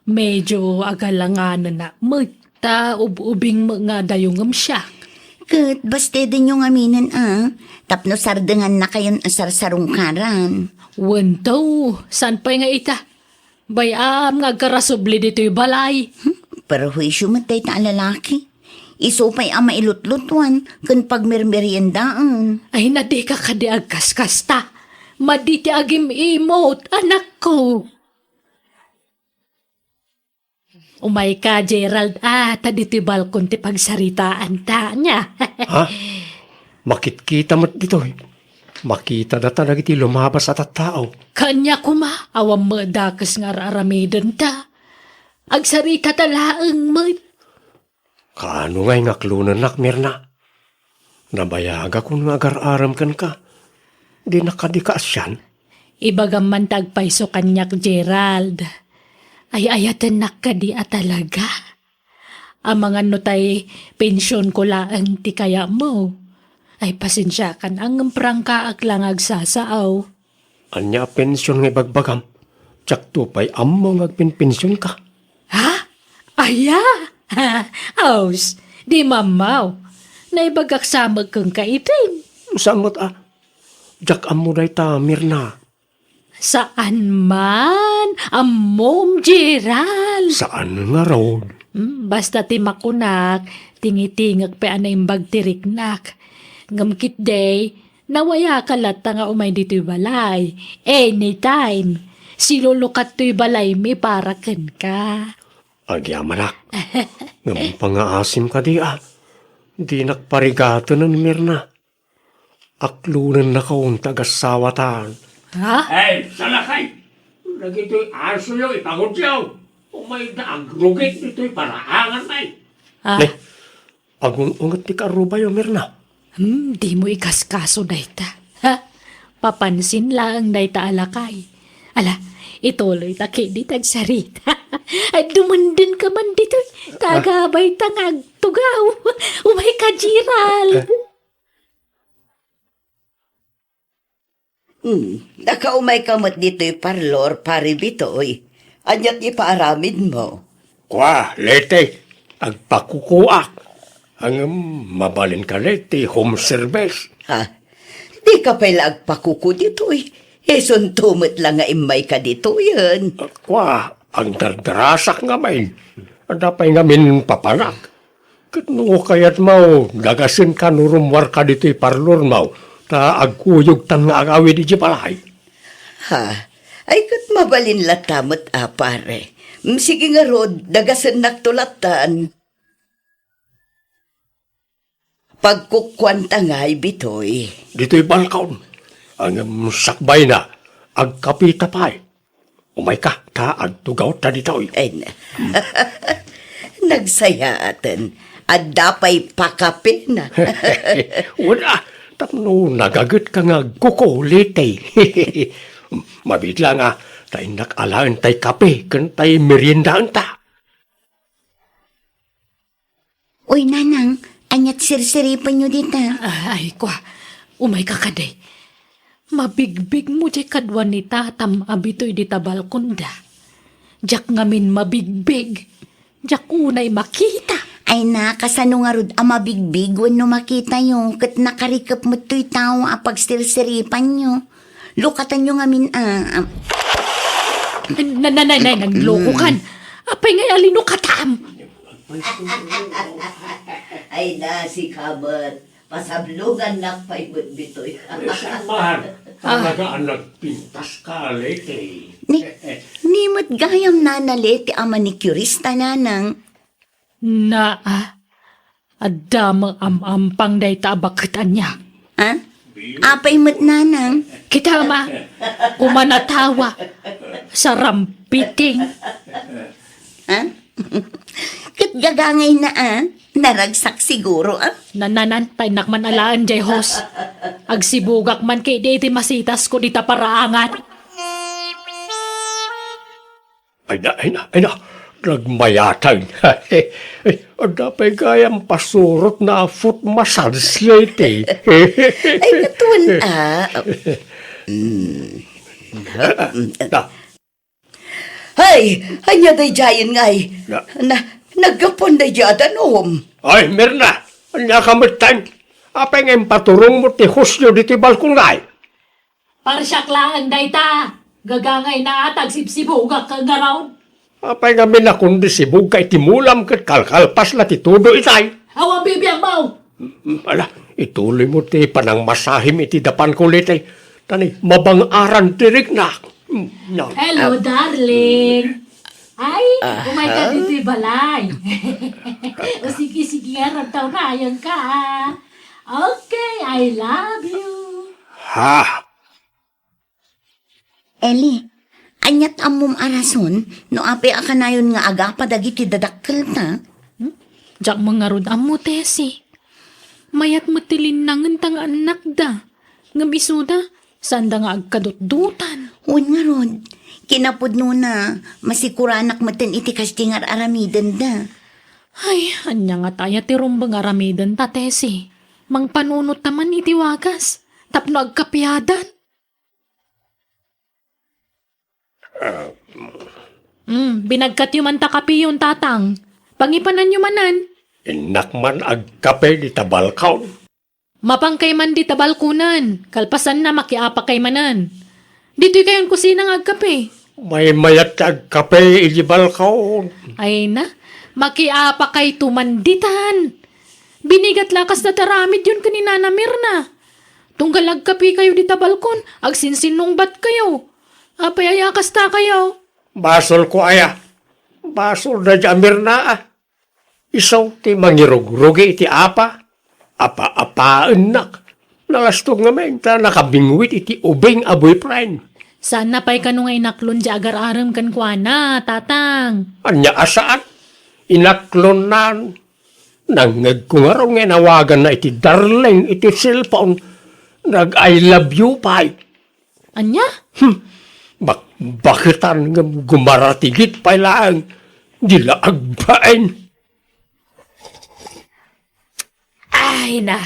Medyo agalanganan na. Magta ubing mga dayungam siya. Kat, baste din yung aminan Tapno sardengan na kayon asar-sarungkaran. Wanto, saan pa nga ita? Bayam nga karasubli dito'y balay. Pero huisyo matay ta lalaki. Isupay ang mailutlutuan kan pagmermeryendaan. Ay nadi ka kadi agkas-kasta. Maditi agim imot, anak ko. Umay ka, Gerald. Taditi balkon ti pagsaritaan ta niya. Ha? Makitkita mo't dito. Makita na talaga iti lumabas at tao. Kanya kuma, awam mo dakas nga raramidan ta. Agsarita talaang mo. Kaano nga'y ngaklunan nakmirna? Nabayaga kung agar-aram kan ka. Di nakadikaas yan. Ibagam man tagpaiso kanyak, Gerald. Ay ayatan nakadi talaga. Ang mga notay pensyon ko lang ti kaya mo. Ay pasensya kan ang prangka lang agsasaaw. Anya pensyon ng ibagbagam. Tsak tupay ammo ngagpinpensyon ka. Ha? Aya? Aus, di mamaw. Naibagak samag kang kaitin. Samot Jak ammo day tamir na. Saan man? Amom, Gerald. Saan nga raw? Basta timakunak, tingitingag pa anay bagtiriknak. Ngamkit day, nawaya ka lata nga umay dito'y balay. Anytime. Silulukat to'y balay mi para ken ka. Agyamanak. Ngam pangaasim ka di Di nakparigato ng mirna. Aklunan na kaun tagasawatan. Ha? Hey, salakay! Nagito'y aso yung ipagod yaw. Umay na ang rugit nito'y paraangan may. Agungungat ti karuba yung mirna. Di mo ikaskaso dayta. Ha? Papansin lang dayta alakay. Ala, ituloy ta kini tagsarita. Ay dumundin ka man dito. Tagabay tangag tugaw. Umay ka, Gerald. Nakaumay kamot dito'y parlor, paribitoy. Anyat ipaaramid mo. Kwa, lete. Agpakukuak. Ang mabalin ka lete, home service. Ha? Di ka pala agpakuko dito'y. Eson tumot lang nga imay ka dito yan. Kwa, ang dardarasak nga may. Adapay nga min papanak. Katno kayat mau, dagasin ka nurumwar ka dito'y parlor mau. Ta agkuyog tan nga agawid iti palay. Ha? Ay kat mabalin latamot pare. Sige nga rod, dagasan naktulatan. Pagkukwanta nga'y bitoy. Dito'y balkaon. Ang sakbay na, agkapita pa'y. Umay ka, ta agtugaw ta dito'y. Ay na. Nagsayatan. At dapay pakapin na. Wala, tapno nagagot ka nga kukulite. Mabitla nga, tayo nakalaan tayo kape, kan tayo meriendaan ta. Uy, nanang, anyat sirsiripan nyo dita. Ay, kwa. Umay ka kaday. Mabigbig mo jay kadwan ni tatam abitoy di tabalkunda. Jak ngamin mabigbig. Jak unay makita. Ay na, kasano nga rod amabigbig no makita nyo, kat nakarikap mo to'y tao apag sirsiripan nyo. Lukatan nyo ngamin Nanay, nagloko kan. Apay ngay alino katam. Ay na si Kabat. Pasablugan na paibot bitoy. Samahan, talaga ang nagpintas ka, lete. Nimot gayam nanaliti ang manicurista nanang. Adamang amampang day tabakatan niya. Ha? Apay mo't nanang. Kita ma, kumanatawa sa rampiting. Ha? Kat gagangay na naragsak siguro Nananantay nakman alaan jay hos. Agsibugak man kay di iti masitas ko dita paraangan. Ay na. Nagmayatag. Dapat kayang pasurot na foot massage lete. Ay natuan Hay, hanya day jayan ngay. Nagkapon day jadan Ay, Mirna, anya ka matang. Apay ngayon paturong mo ti husyo diti balkong ngay. Parsyak lang day ta. Gagangay na atag sipsibugak kang garaw. Apay nga minakundi si Bugay timulam kat kalkalpas na titudo itay. Awa bibiyang mau. Ala, ituloy mo ti panang masahim iti dapan ko litay. Tani, mabang-aran tirik na. No. Hello, darling. Ay, umay ka dito balay. O sige, taw na, ayan ka. Okay, I love you. Ha? Eli, anyat amom arason, no ape akanayon nga aga padagiti dadakkel ta. Jak mga rod amo, Tesi. Mayat matilinangan tang anak da. Ngabisuda, sanda nga agkadut-dutan. Huwag nga rod, kinapod no na, masikuranak matin iti kastingar aramidan da. Ay, anya nga taya ti rumbang aramidan ta, Tesi. Mang panunot naman iti wagas. Tapno agkapiadan. Binagkat yung manta kapi yung tatang. Pangipanan yung manan. Inakman agkape di tabalkaw. Mapangkay man di tabalkunan. Kalpasan na makiapa kay manan. Dito'y kayong kusina ng agkape. May mayat agkape iti balkaw. Ay na, makiapa kay tumanditan. Binigat lakas na taramid yun kanina na Mirna. Tunggal agkape kayo di tabalkon, agsinsinong bat kayo. Apay ayakas ta kayo. Basol ko aya. Basol na jamir na Isaw ti mangirog-rogi iti apa. Apa-apaan nak. Nalastog nga men ta nakabingwit iti ubing a boyfriend. Sana pa'y kanong ay naklon di agar-aram kan kuana, tatang. Anya asaan? Inaklon nan. Nangag ko nga raw nga nawagan na iti darling iti cellphone. Nag-I love you pa. Anya? Bakitan nga gumaratigit pa lang. Dila agbain. Ay na,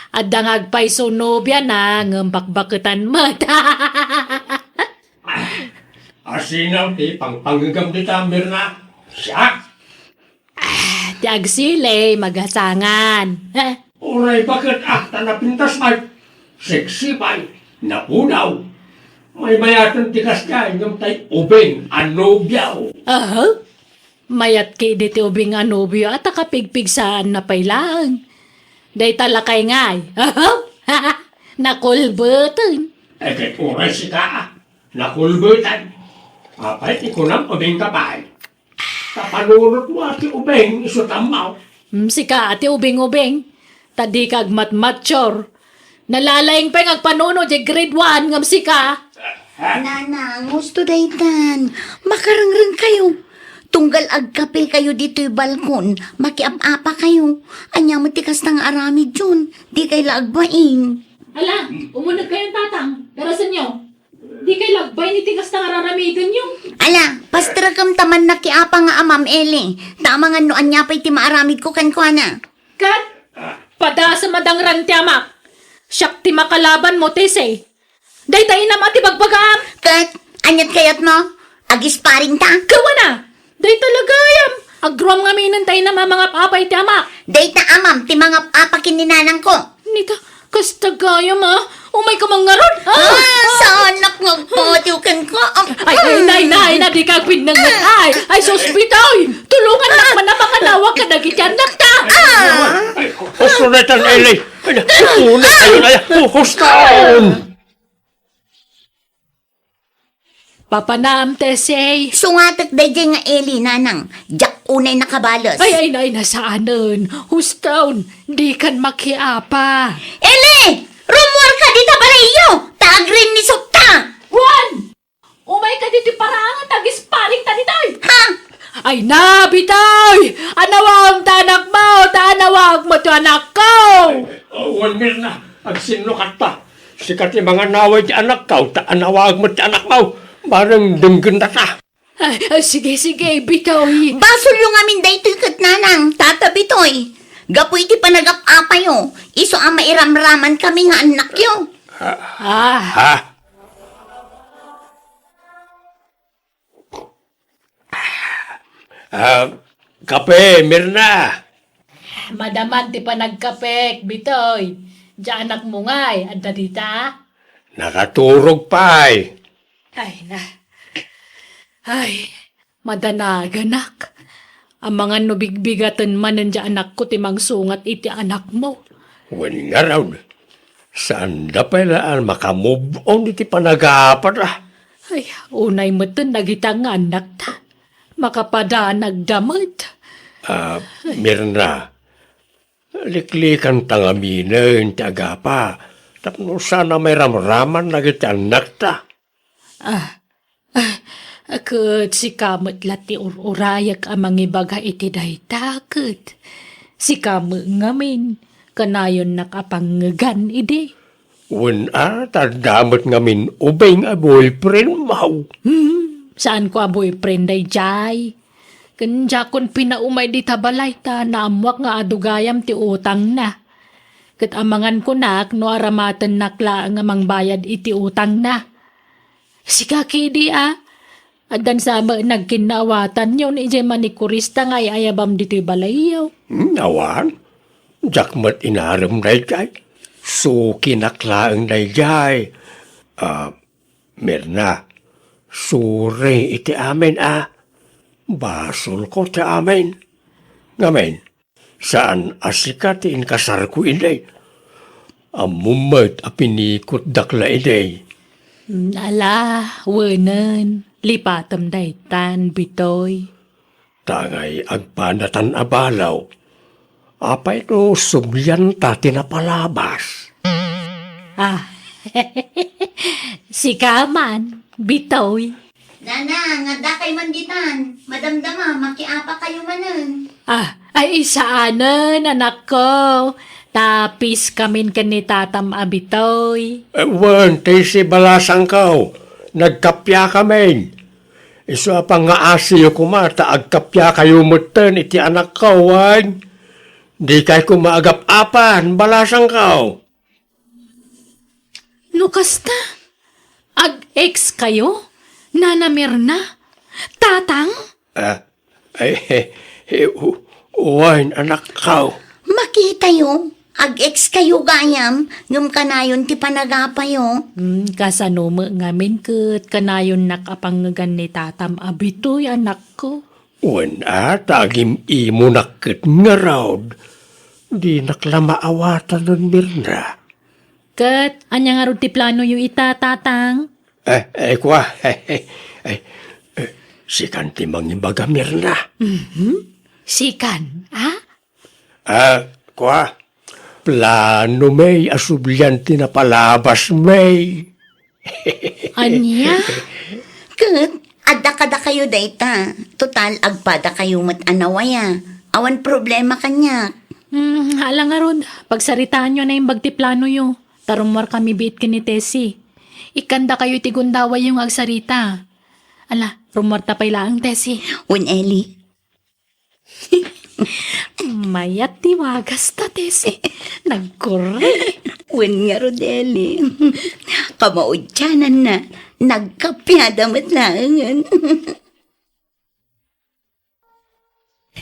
adangag pa'y sunobya na ngambakbaketan mata. Asinaw ti pangpanggam di tamir na. Siya. Di agsile, magasangan. Uray bakit tanapintas ay. Sexy pa'y. Napunaw. May mayatan tikas ka yung tay ubing anobyaw. Mayat kay diti ubing anobyo at akapigpig saan na pailang. Day talakay ngay. Nakulbutan. Kay uray si ka. Nakulbutan. Apay ikunam ubing kapay. Kapanunot mo ati ubing isutamaw. Sika ati ubing-ubing. Tadi kag matmatchor. Nalalaing pa yung agpanuno di grade 1 ngam sika. Nanang, gusto daytan. Makarangrang kayo. Tunggal agkape kayo dito'y balkon. Makiap-apa kayo. Anya matikas ng aramid yun. Di kayo laagbain. Ala, umunag kayong tatang. Darasan nyo. Di kayo lagbay ni tigas ng araramigan nyo. Ala, pastragam taman nakiapa nga amam Eli. Tama nga no anya pa'y ti maaramid ko kan ko na. Kat, Pada sa madangran ti amak. Siyak ti makalaban mo, Tese. Day tayo naman ti bagbagam. Kat, anyat kayat mo? Agis-paring ta? Gawa na. Day talaga yam. Agrom nga minan tayo na mga papay ti amak. Day ta amam, ti mga apakin ni nanang ko. Nita, kastagayam umay ka mangaron. Sa anak ng podukan ko. Ay, nay, di ka pinangat. Ay, sospitoy. Tulungan na man na mga nawag ka nagityan na ta. Usunetan, Eli. Usunet kayo na yan. Hustaon! Papanam, Tese. Sungatak day nga Eli, nanang. Jak unay nakabalos. Ay, nay, nasaanan. Hustown, di kan makiapa. Eli! Rumor ka dita balayo! Tagrin ni Sukta! Juan! Umay ka dito parangan, tagis-paring ta ditoy. Ha? Ay na, bitoy! Anawag ta anak mo, tanawag mo to anak ko! Wan Mirna, agsinlo ka ta. Sikat yung mga naway ti anak ka, taanawag mo ti anak mo. Barang denggan na ta. Ay, sige, bitoy. Basol yung amin day kat nanang. Tatabi to'y. Gapoy ti panagap-apa yo. Iso ang mairamraman kami nga anak yo. Ha? Kape, Mirna. Madaman ti pa nagkapek, bitoy. Diyan anak mo nga'y, anda dita? Nakaturog pa Ay na. Ay, madanaganak. Ang mga nubigbigatan man nandiyan anak ko timang sungat iti anak mo. Wan nga raw. Saan da pala makamove on iti panagapat Ay, unay mo ito nagitang anak ta. Makapada nagdamot. Mirna, liklikan tangamina ti agapa. Tapno sana may ramraman na iti anak ta. Akut si kamot lati urayak amang ibaga iti daytakot. Si kamot ngamin, kanayon nakapanggan ide. Wan tardamot ngamin ubay nga boyfriend mau. Saan ko a boyfriend day jay? Kanya kon pinaumay di tabalay ta naamwak nga adugayam ti utang na. Kat amangan ko nak no aramatan nakla nga mangbayad iti utang na. Sika kidi Adan sama nagkinawatan yun ije manikurista nga ayabam dito balayaw. Awan, jakmat inaram na jay. So kinaklaang na jay. Mirna, sure iti amin Basol ko ti amin. Ngamen, saan asikat kasar ko inay. Amumat apinikot dakla inay. Ala, wanan. Lipatam daytan, bitoy. Tangay agpanatan abalaw. Apay no sumyan ta tinapalabas. Si Kaman, bitoy. Nana, nga da kay manditan. Madamdama, makiapa kayo manan. Ay isaanan, anak ko. Tapis kamin kanitatam abitoy. Wan, si balasang kao. Nagkapya kami. Iso pang nga asiyo kumata, agkapya kayo mutan iti anak ko, wan. Di kay kumaagap-apan, balasang kao. Nukasta? Ag-ex kayo? Nana Mirna? Tatang? Wan, anak kao. Makita yo. Ag-ex kayo gayam. Ngam kanayon ti panagapa yo. Kasanuma ngamin ket kanayon nakapanggan ni tatam abitoy anak ko. Wan tagim imo nakit nga raw. Di naklamaawatan nun, Mirna. Ket, anya nga ron ti plano yung itatatang? Kwa, si kanti mangibaga, Mirna. Sikan, Kwa, plano may asublyanti na palabas may. Anya? Kat, adda kayo dayta. Total, agpada kayo mat-anawaya. Awan problema kanya. Hala nga ron, pagsaritaan nyo na yung bagtiplano yung tarumwar kami biit kinitesi. Ikanda kayo tigundaway yung agsarita. Ala, rumwar tapay lang, Tesi. Un Eli. Mayat ti wagas ta, tese. Nagkure. Wen nga, Rodeli. Kamaudyanan na. Nagkapyadamat laangan.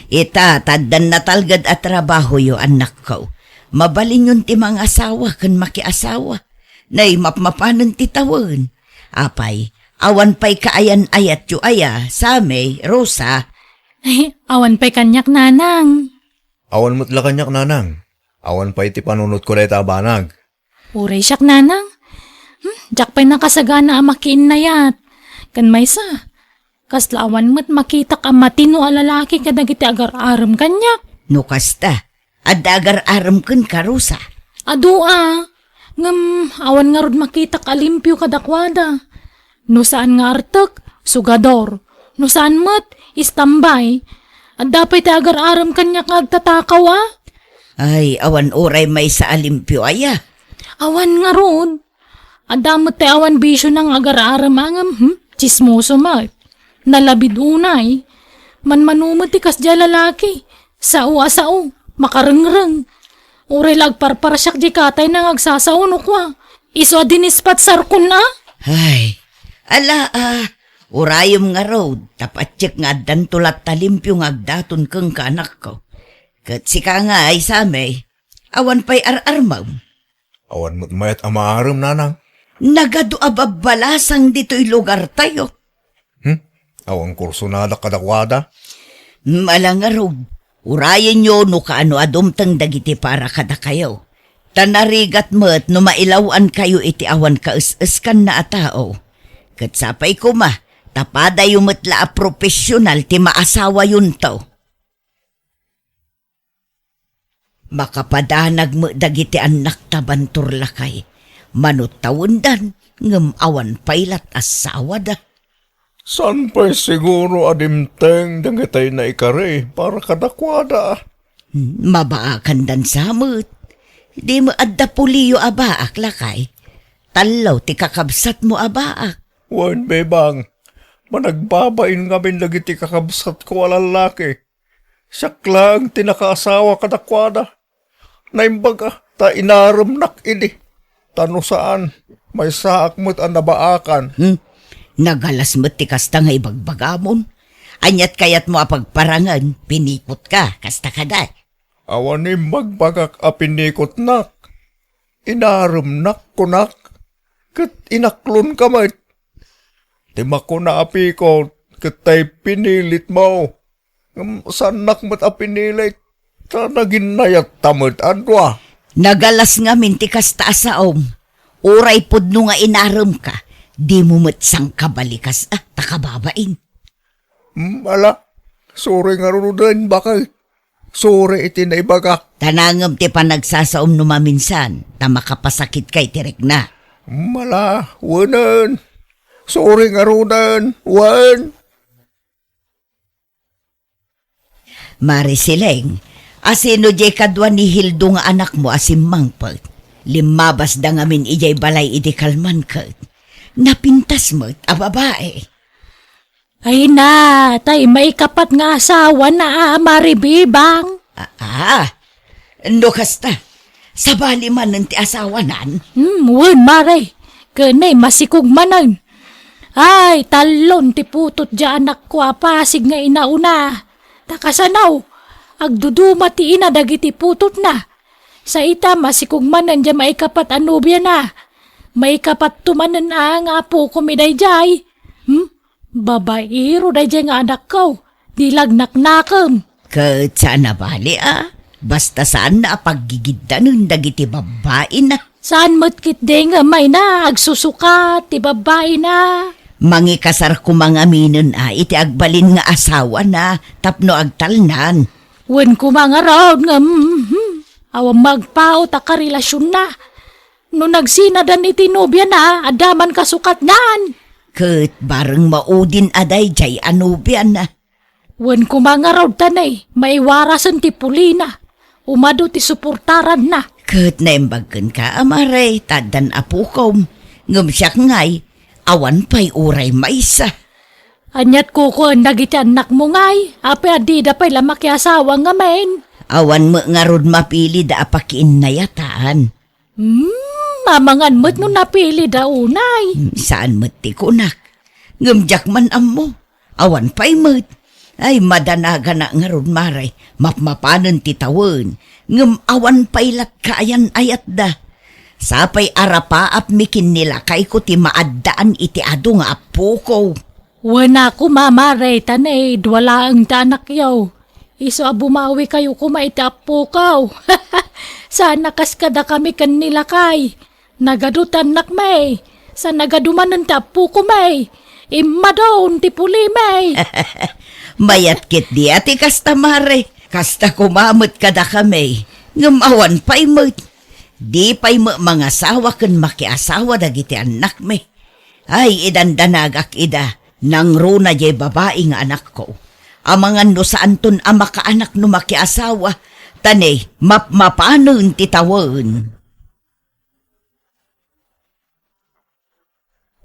Ita, taddan na talgad at trabaho yo anak ko. Mabalin yun ti mga asawa kan makiasawa. Nay mapmapanan ti tawon. Apay, awan pa'y kaayan ayat yu aya, Samay, Rosa. Ay, awan pa'y kanyak nanang. Awan mo't la kanyak nanang. Awan pa iti panunot ko na itabanag. Uray siyak nanang. Jak pa'y nakasagana ang makiin na yat. Kan may sa. Kaslawan mo't makita ka matino a lalaki kadagiti agar-aram kanyak. No kasta, adagar aram kun ka, Rosa. Adu ngam awan nga rod makita ka limpyo kadakwada. No saan nga artek, sugador. No saan mo't, istambay. At dapat agar-aram kanyak agtatakaw Ay, awan oray may sa alimpyo aya. Awan nga rod. At damot te awan bisyo ng agar-aram angam, chismoso mat. Nalabid unay. Manmanumot ti kas dya lalaki. Sao, makarengreng. Ure lagparparasyak di katay nang agsasaunok wa. Iso dinispat sarkon na. Ay, ala urayom nga road, tapatsik nga dan tulat talimpyo nga agdaton keng kaanak ko. Kat sika nga ay Samay, awan pa'y ar-armaw. Awan mo't mayat amaaram nanang. Nagado ababalasang dito'y lugar tayo. Awan kurso na kadakwada. Malang nga road, urayan nyo no kaano adumtang dagiti para kada kayo. Tanarigat mo't no mailawan kayo iti awan kaus-uskan na atao. Kat sapay ko tapada yung matla a profesional ti maasawa yun to. Makapadanag mo dagiti anak tabantur lakay. Manot tawundan, ngem awan pailat asawa da. San pa'y siguro adimteng dangitay na ikare para kadakwada. Mabaakan dan samot. Di mo adda puliyo abaak lakay. Talaw ti kakabsat mo abaak. Wan bebang, managbabain ngamin dagiti kakabsat ko alalaki. Siyak lang tinakaasawa kadakwada. Naimbaga, ta inaram nak ini. Tano saan, may saak mo't ang nabaakan. Nagalas mo ti kasta nga ibagbagamon. Anyat kayat mo apagparangan, pinikot ka, kasta kaday. Awanim magbagak apinikot nak. Inaram nak kunak. Kat inaklon kamay. Tima ko na apikot, katay pinilit mo. Sanak mo't apinilit. Ta naginayat tamad adwa. Nagalas nga minti kasta asaom. Uray pudno nga inaram ka. Di mo matsang kabalikas takababain. Ala, sore nga runudan bakay. Sore iti na ibagak. Tanangam ti panagsasaom no maminsan, ta makapasakit kay tirek na. Mala, wanan. Sore nga runan, wan. Marisileng, asino jay kadwa ni Hildo nga anak mo asim mangpag. Limabas da ngamin ijay balay iti kalman ka. Napintas mo't babae. Ay na, tay may kapat nga asawa na maribibang. No kasta, sabali man ng ti asawa nan. Wen mare, kanay masikog manan. Ay, talon ti putot dya anak ko apasig nga inauna. Takasanaw, agduduma ti ina dagiti putot na. Sa ita masikog manan dya may kapat anubya na. May kapat tumanan nga po kumiday jay. Babairo day jay nga anak ko. Dilagnak-nakam. Kat saan na bali Basta saan na paggigiddanon dagiti babae na. Saan mo't day nga may na agsusuka ti babae na. Mangikasar ko mga minon iti agbalin nga asawa na tapno agtalnan. Wen ko mga raod nga awang magpao ta karelasyon na. No nagsinadan iti nobya na, adaman kasukat nan. Kat bareng maudin aday jay anubya na. Wen kumangaraw tanay, maiwarasan ti pulina. Umado ti suportaran na. Kat naimbagan ka amaray, tadan apukom. Ngumsyak ngay, awan pa'y uray maisa. Anyat ko dagiti anak mo ngay. Ape adi da pa'y lamaki asawa nga men. Awan mo nga rod mapili da apakiin na yataan. Mamangan mo't no napili da unay. Saan mo't ti kunak? Ngamjak man ammo. Awan pa'y mo't. Ay madanaga na nga rod maray. Mapmapanan ti tawen. Ngam awan pa'y kayan ayat da. Sapay arapaap mikin nila kay ko ti maaddaan iti ado nga apo ko. Wana ko mamaray tanay, dwala ang tanak yaw. Iso bumawi kayo kumaitapo kaw. Sana kaskada kami kanila kay. Nagadutan nak may. Sa nagadumanan tapo ko may. Imadaon ti puli may. Mayat kit di ati kasta mare. Kasta kumamot kada kami. Ngamawan pa'y mo't. Di pa'y mga asawa kan makiasawa dagiti anak me. Ay idandanagak ida. Nang runa jay babae nga anak ko. Amangan no saan ton ama kaanak no makiasawa. Tane, mapanon titawan.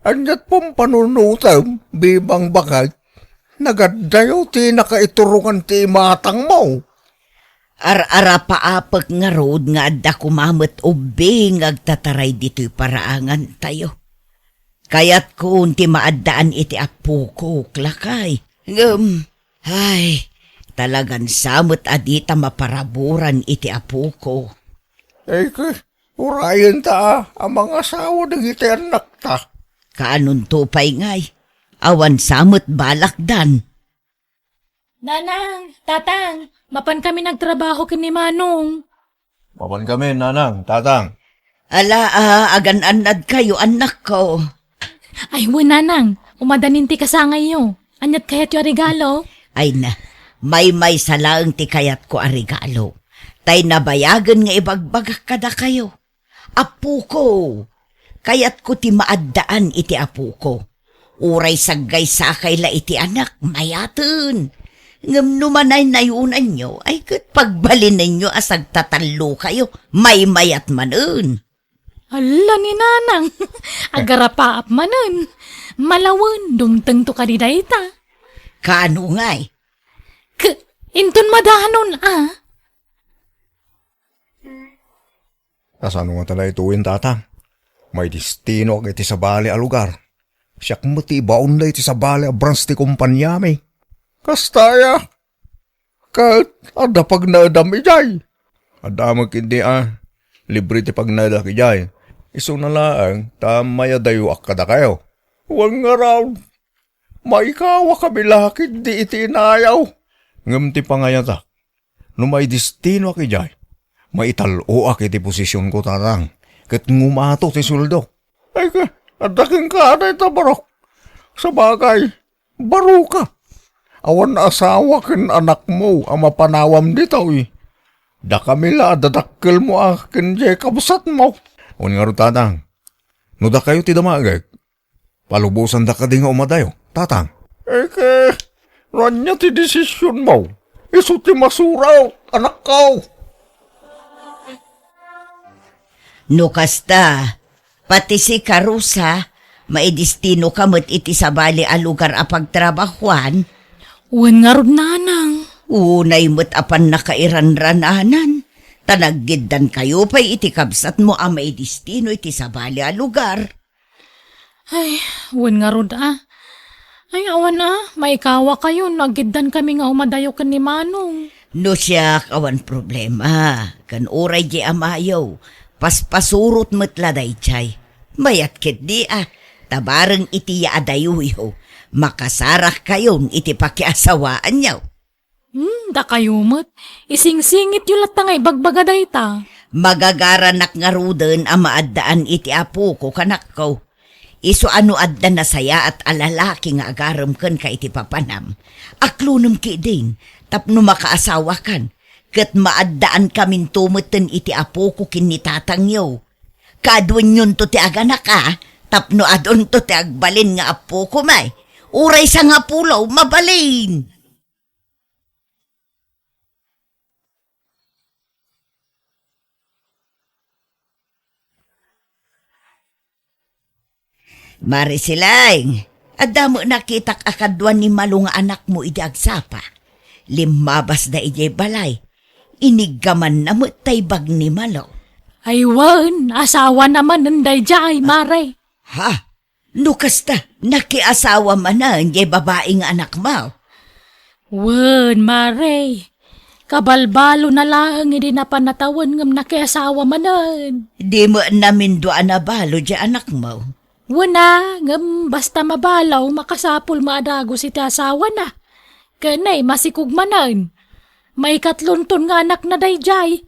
Anyat pong panunutam, bibang bakal, nagadayo ti nakaiturungan ti matang mo. Ar-ara paapag nga road nga adda kumamot ubing agtataray dito'y paraangan tayo. Kayat ko ti maaddaan iti apo ko, klakay. Ay, talagan samot adita maparaburan iti apo ko. Urayan ta, ang mga asawa ng iti anak ta. Kaanon tupay ngay, awan samot balakdan. Nanang, tatang, mapan kami nagtrabaho kini Manong. Mapan kami, nanang, tatang. Ala, agan-anad kayo, anak ko. Ay, nanang, umadaninti ka sa ngayon. Anyat kayat yung regalo? Ay na, may salaang ti kayat ko a regalo. Tay nabayagan nga ibagbagak kada kayo. Apo ko, kayat ko ti maaddaan iti apo ko. Uray saggay sakay la iti anak, mayatun. Ngam numanay nayunan nyo, ay kat pagbalin ninyo asag tatalo kayo, may mayat manun. Hala ni nanang, agarapaap manan. Malawan, dumteng to ka di dayta. Kano ngay? Inton madahanon Kasano nga tala ituin, tatang? May destino ag iti sabali a lugar. Siyak mo ti baon na iti sabali a brans ti kumpanyami. Kastaya, kat ada pag naadam ijay. Ada magkindi libre ti pag nadak ijay. Iso na laang, tamaya dayo akada kayo. Huwag nga raw, maikawa kami lakit di iti inayaw. Ngam ti pangayata, no may destino ak ijay, maitalo ak iti posisyon ko tatang, kat ngumato ti suldo. Ay ka, adaking ka na ita barok. Sa bagay, baro ka. Awan asawa ken anak mo ang mapanawam dito Da kami la dadakkel mo ken jay kabsat mo. Un nga ro tatang, no da kayo ti damagag, palubusan da ka di nga umadayo, tatang. Ranya ti desisyon mo. Iso ti masuraw, anak ko. No kasta, pati si Karusa, maidistino kamot iti sabali a lugar a pagtrabahuan. Wan nga ron nanang. Unay mo't apan nakairanrananan. Tanaggidan kayo pa'y iti kabsat mo ang maidistino iti sabali a lugar. Ay, wan nga ron Ay, awan maikawa kayo, nagidan kami nga umadayo kan ni Manong. No siya kawan problema. Kan uray di amayaw. Paspasurot mo't laday chay. Mayat kit di tabarang iti yaadayuyo. Makasarak kayon iti pakiasawaan niyaw. Da kayo mo't. Ising-singit yung latangay bagbagaday ta. Magagaranak nga ruden ang maaddaan iti apo ko kanak ko. Iso ano adda na saya at alalaki nga agaram ken ka iti papanam. Aklunum ki din, tapno makaasawa kan. Kat maaddaan kamin tumuten iti apo ko kinitatang yaw. Kadwan yun to ti aganak tapno adon to ti agbalin nga apo ko may. Uray sa nga pulaw, mabalin. Marisilang, Adamo nakitak akadwan ni Malo nga anak mo idi agsapa. Limabas da ijay balay. Inigaman na mo taybag ni Malo. Ay wan, asawa naman ng dayjay, Mare. Ha? Nukasta, nakiasawa man na ijay babaeng anak mo. Wan, Mare. Kabalbalo na lang hindi na panatawan ngam nakiasawa manan. Di mo namin doa na balo di anak mo. Wana, ngam basta mabalaw makasapul maadago si ti asawa na. Kanay masikug manan. May katlunton nga anak na dayjay.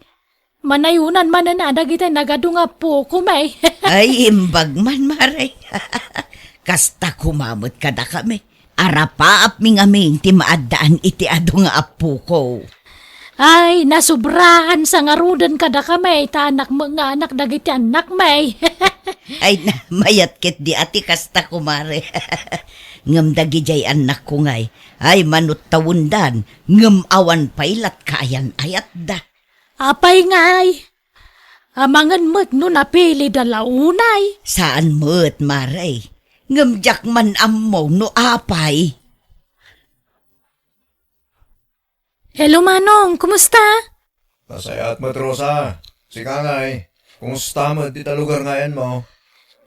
Manayunan manan na dagiti nagadunga po kumay. Ay, imbag man, Mare. Kasta kumamot kada kami. Arapaap mi ngaming ti maadaan iti ado nga apo ko. Ay, nasubraan sa ngarudan kada kamay, ta anak mga anak dagiti anak may. Ay, na, mayat kit di ati kasta kumare. Ngam dagi jay anak ko ngay. Ay, manut tawundan. Ngam awan pailat kayan ayat da. Apay ngay. Amangan mo't no napili dalaunay. Saan mo't, Mare? Ngam jak man ammo no apay. Hello Manong, kumusta? Nasayat mo, Rosa. Si Kangay, kumusta mo dito lugar ngayon mo?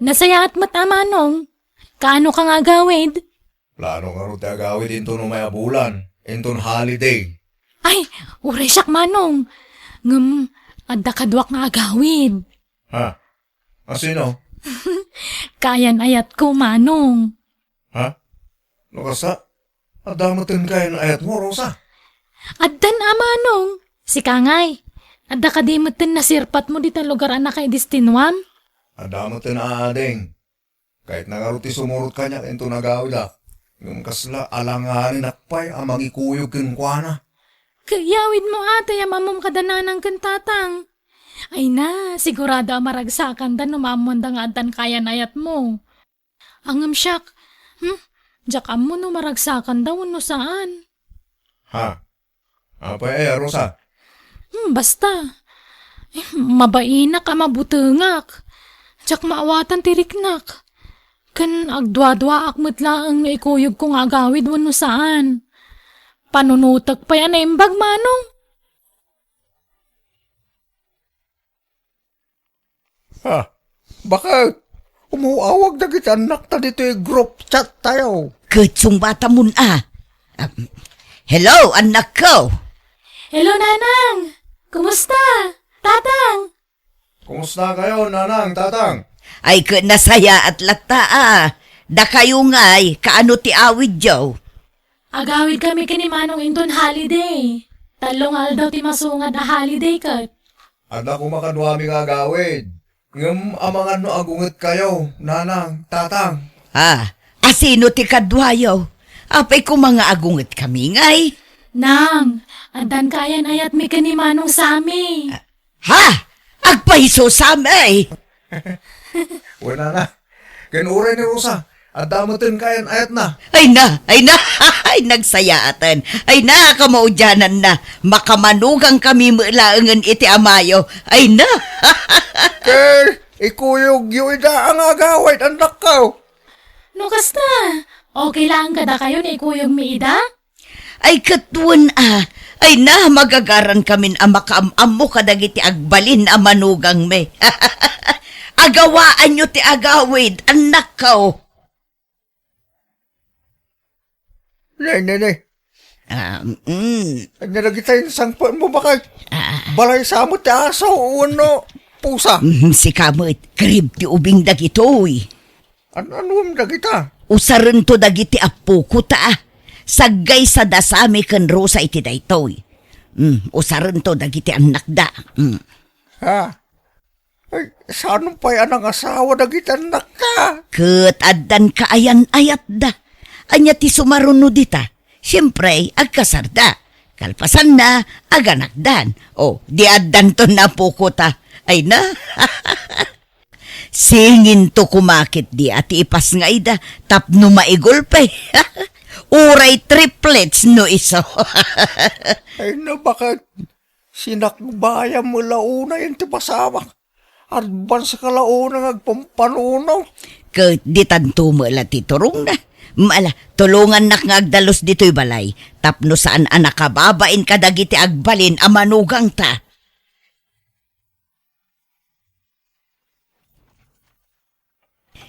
Nasaya at mata Manong. Kaano ka nga gawid? Plano nga rin agawid into no may abulan, into holiday. Ay, uray siyak Manong. Ngam, adda kadwak nga agawid. Ha? Asino? Kayan ayat ko Manong. Ha? Nukasa? Adamutin kayo ng ayat mo, Rosa. Addan Manong. Si Kangay. Adda kadimutin na sirpat mo dito lugar anak kay Distinwam. Adamutin na ading. Kahit nangaruti sumurot ka niya, into nagawid Yung kasla alanganin akpay amang ikuyog kinkwana. Kayawid mo ate amamom kadananang kantatang. Ay na, sigurado maragsakan dan umamon da nga adan kaya nayat mo. Angam siyak. Diyak mo no maragsakan daw no saan. Ha? Apay ay, Rosa. Basta. Mabainak ka mabutengak. Diyak maawatan tiriknak. Kan agdwa-dwa akmat laang nga ikuyog kong agawid no saan. Panunutag pa yan na imbag Manong. Ha? Bakit? Umuawag na kita anak ta dito yung group chat tayo. Kutsong bata mun hello, anak ko. Hello Nanang! Kumusta? Tatang! Kumusta kayo, nanang, tatang? Ay, nasaya at lata Da kayo ngay, kaano ti awid jaw? Agawid kami kini Manong indon holiday. Talong aldaw ti masungad na holiday kat. Ada ko makadwami gagawid. Ngam amangan no agunget kayo, nanang, tatang. Asino ti kadwayaw? Apay ko mga agunget kami ngay. Nang, adan kayan ayat mi kini Manong sami. Ha? Agpaiso samay. Wala na. Kinuray ni Rosa. Adamutin kayan ayat na. Ay na, ay nagsayatan. Ay na, kamaudyanan na. Makamanugang kami mulaangan iti amayo. Ay na. Kay, ikuyog yung ida ang agawid, anak ko. No kasta, okay lang kada kayo na ikuyog mi ida? Ay katwan Ay na, magagaran kamin makaamam mo kadagiti agbalin manugang me. Agawaan nyo ti agawid, anak ko. Nay. Nalagita yung sangpan mo baka balay sa mo ti aso uno pusa. Si kamot, karib ti ubing dagitoy. Ano ang dagita? Usaran to dagiti apo ko ta. Sagay sa dasami kan Rosa iti daytoy. Usaran to dagiti anak da. Ha? Ay, saan pa yan ang asawa dagiti anak ka? Ket addan kaayan ayat da. Anya ti sumaruno dita. Siyempre, agkasarda. Kalpasan na, aganakdan. O, di addan to na po ko ta. Ay na. Singin to kumakit di at ipas nga ida. Tapno maigulpe. Uray triplets no iso. Ay na bakit sinakbaya mo launa yung tipasawak. Advance ka launa ngagpampanunaw. Ket di tanto mo la titurong na. Mala, tulungan nak nga agdalos dito'y balay. Tapno saan anak kababain ka dagiti agbalin amanugang ta.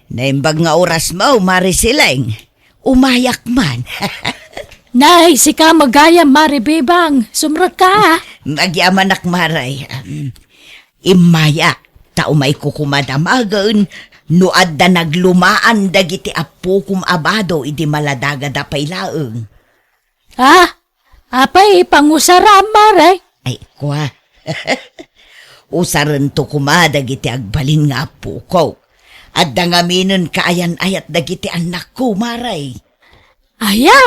Naimbag nga oras mo, Marisileng. Umayak man. Nay, si ka magaya maribibang. Sumrag ka. Magyaman nak maray. Imaya, tao may kukumadamagan. Nuad da naglumaan dagiti apo kum abado iti maladaga da paylaeng. Apay, pangusara maray. Ay, kwa. Usaran to kumadag iti agbalin nga apo ko. At dangaminon kaayan-ayat dagiti anak ko, maray. Aya!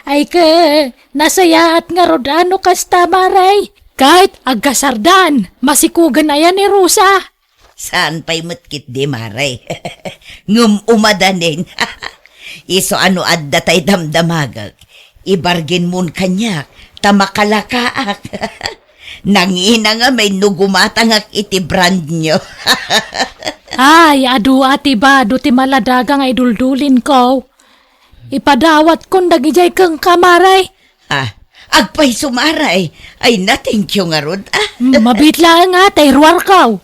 Ay ka, nasaya at nga rodano kasta maray. Kahit agkasardan, masikugan ayan ni Rosa. Saan pa'y matkit di, maray? Ngum umadanin. Iso ano adda tay damdamagag. Ibargin mon kanyak, tamakalakaak. Nangina nga may nugumatangak iti brand nyo. Ay, adu ati ba, do ti maladaga nga iduldulin ko. Ipadawat kong dagijay kang kamaray. Agpay sumaray. Ay na, thank you nga rod. Mabitla nga, tayruar kaw.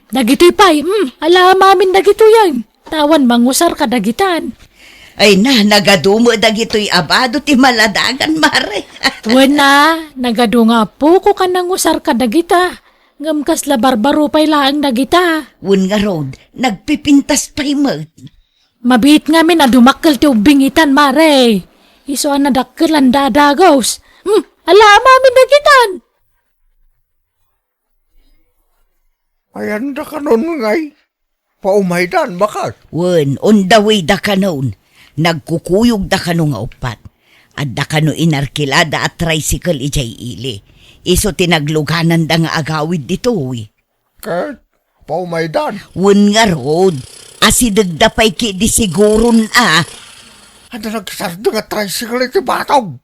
Dagito'y pay. Ala mamin dagito yan. Tawan mangusar ka dagitan. Ay na, nagadumo dagito'y abado ti maladagan, maray. Tuwan na, nagado nga po ko ka nangusar ka dagita. Ngam kasla barbaro pay laang dagita. Wun nga road, nagpipintas pa'y mag. Mabit nga min na dumakkel ti ubingitan, mare. Iso ang nadakkel ang dadagos. Ala mamin dagitan. Ayan da kanon ngay. Paumaidan, bakal. Wun, on the way da kanon. Nagkukuyog da kano nga upat. At da kano inarkilada at tricycle ijay ili. Iso tinagluganan da nga agawid dito, Kat, paumaidan. Wun nga road, asidag da pa'y ki di siguron Ano nagsardo nga tricycle iti batog?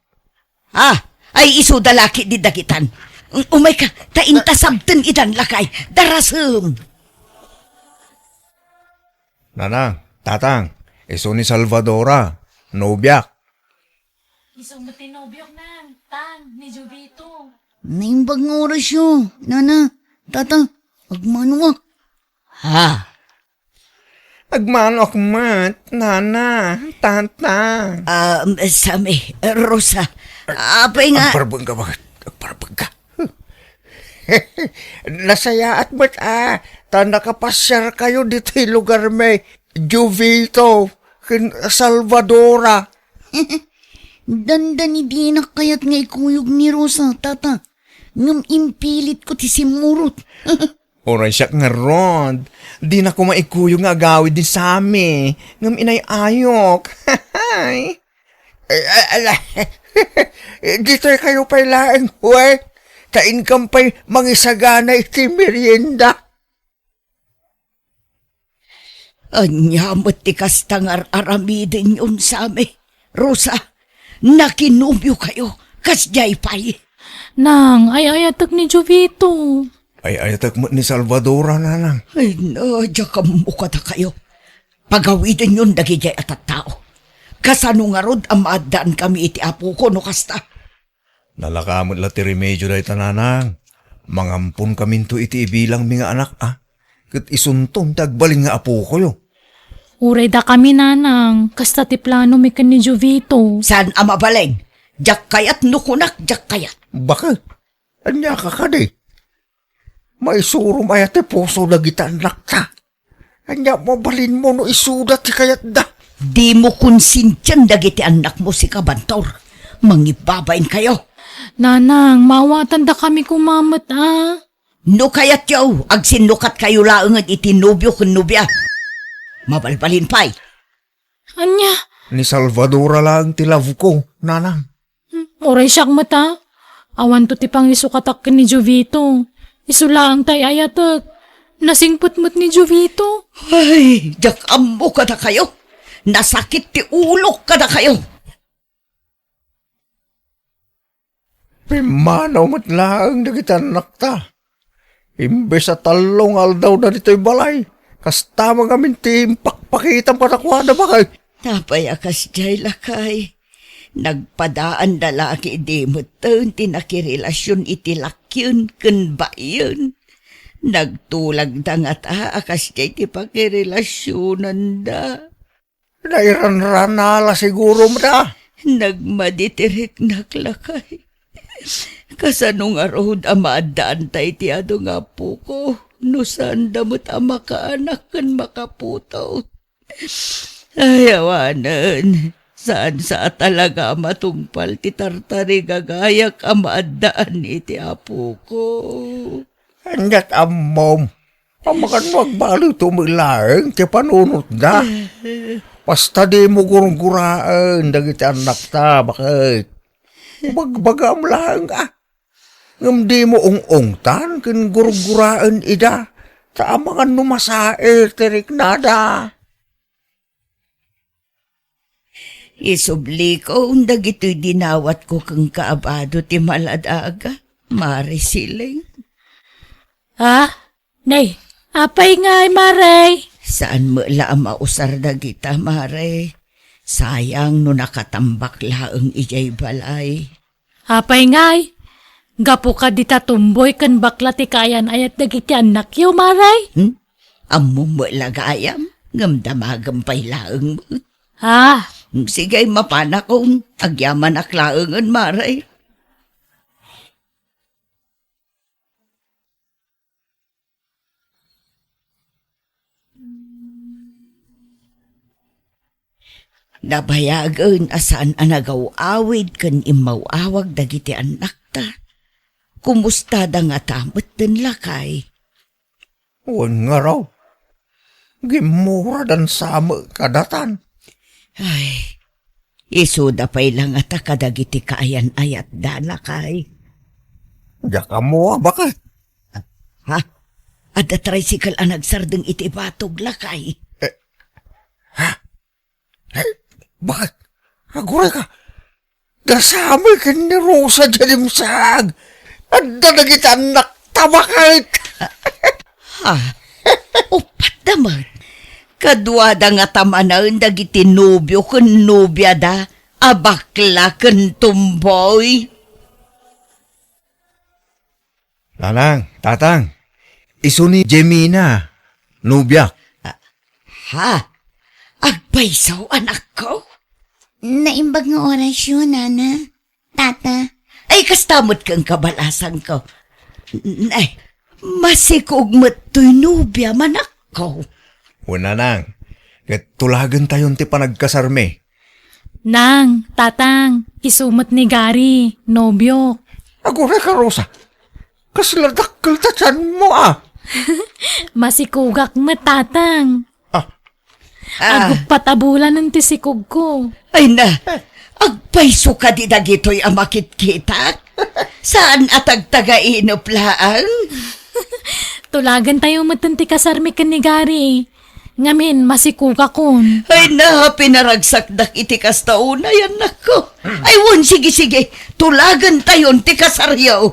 Ay iso da laki di dagitan. Umay ka, taintasabten idan lakay, darasem. Nanang, tatang, iso ni Salvadora, nobyak. Iso mo tinobyok na, tang, ni Jubito. Naimbag nga oras yun. Nana, tata, agmanuak. Agmanok mat, nana, tata. Sami, Rosa, apay nga. Agparabang ka bakit? Agparabang ka. Nasaya at mat ta nakapasyar kayo dito'y lugar may Juvito, Salvadora. Dandan di na kayat nga ikuyog ni Rosa, tata. Ngam impilit ko ti simurot. Oray siya nga rod. Di na ko maikuyog nga agawid din sa amin. Ngam inay ayok. Dito'y kayo pa'y laeng, we. Kain kampay mangisagana iti merienda. Anyamot ti kastangar aramidin yun sa amin. Rosa, nakinubyo kayo, kasjay pa'y. Nang, ay ayatak ni Jubito. Ay ayatak mo ni Salvadora, nanang. Ay nadya ka mukha na kayo. Pagawidin yun dagijay at tao. Kasano nga rod ang maadaan kami iti apo ko no kasta. Nalakamot la ti remedyo dahi tananang. Mangampun kami to iti ibilang mga anak Kat isuntong tagbaling nga apo ko yo. Uray da kami nanang, kasta ti plano mi kan ni Jubito. Saan ang mabaleng? Jak kayat nukunak, jak kayat. Bakit? Anya ka ka di? May surum ayat ti puso na kita anak ta. Anya mabalin mo no isudat ti kayat da. Di mo konsintyan dagiti anak mo si Kabantor. Mangibabain kayo. Nanang, mawatan da kami kumamat No kayat yaw, agsinukat kayo laang at itinubyo kun nubya. Mabalbalin pa'y. Anya, Ni Salvadora lang ti love ko, nanang. uray siyak mata. Awan to ti pang isukatak ni Jubito. Isulaang tay ayatak. Nasingputmut ni Jubito. Ay, jak ambo ka na kayo. Nasakit ti ulok ka na kayo. Pimanaw mo't lang na kita anak ta. Imbes sa talong aldaw na dito'y balay. Kas tama ngamin ti pakpakitan patakwada bakay. Tapay akas jay lakay. Nagpadaan dalaki di mo taon tinakirelasyon iti lakyon kun ba yun. Nagtulag da nga ta akas jay ti pakirelasyonan da. Nairan-ranala siguro mo da. Nagmaditirik naklakay. Kasanong arod amaadaan tayo ti ado nga po ko. No saan damot ang makaanak kan makaputaw. Ayawanan. Saan sa talaga matungpal ti tartari gagayak ang maadaan iti apo ko. Anyat amom. Pamakan magbalo tumilaeng ti panunot da. Basta di mo gurung-guraan dagiti anak ta bakit. Bagbagam lang ngam di mo ong-ongtan ken gurung-guraan ida. Ta amangan numasae tirik nada. Isubli ko undag ito'y dinawat ko kang kaabado ti maladaga. Mari siling. Nay, apay nga maray. Saan mo laang mausar na kita, Mare? Sayang no nakatambak laang ijay balay. Apay ngay. Gapo ka dita tumboy kan bakla ti kayan ayat dagiti anak yo maray. Amo mo lagayam, ngamdamagam pay laang mo. Sige, mapana kong agyaman ak laangan, Mare. Nabayagan asan anagaw-awid kan imawawag dagiti anak ta. Kumusta da nga tamot den lakay? Wan nga raw. Gimura dan sama kadatan. Ay, isuda pa'y lang at kadagiti kaayan ayat da lakay. Diya ka mo bakit? Ha? Ada tricycle ang nagsardeng iti batog lakay. Bakit? Aguray ka. Dasami ka ni Rosa Jalimsag. At dalagit anak tabakit. Upat naman. Kadwada nga tamanan dagiti nobyo kun nobya da. Abakla kun tumboy. Lanang, tatang. Isu ni Jemina. Nubyak. Ha? Agpaisaw anak ko? Naimbag nga orasyon, nana. Tata. Ay, kastamot kang kabalasan ko. Ay, masikugmat to'y nubya manak ko. Una nang. Tulagan tayon ti panagkasarme. Nang, tatang, isumot ni Gary, nobyo. Aguray ka, Rosa. Kasladakkel tatsan mo Masikugak matatang. Agpatabulan ng tisikog ko. Ay na, agpaiso ka di dagito'y amakit-kitak? Saan atagtagainop laang? Tulagan tayo matanti kasarmi ka ni Gary. Ngamin, masikuga kon. Ay na, pinaragsak dak iti kastauna yan nako. Ay won, sige, tulagan tayon ti kasaryaw.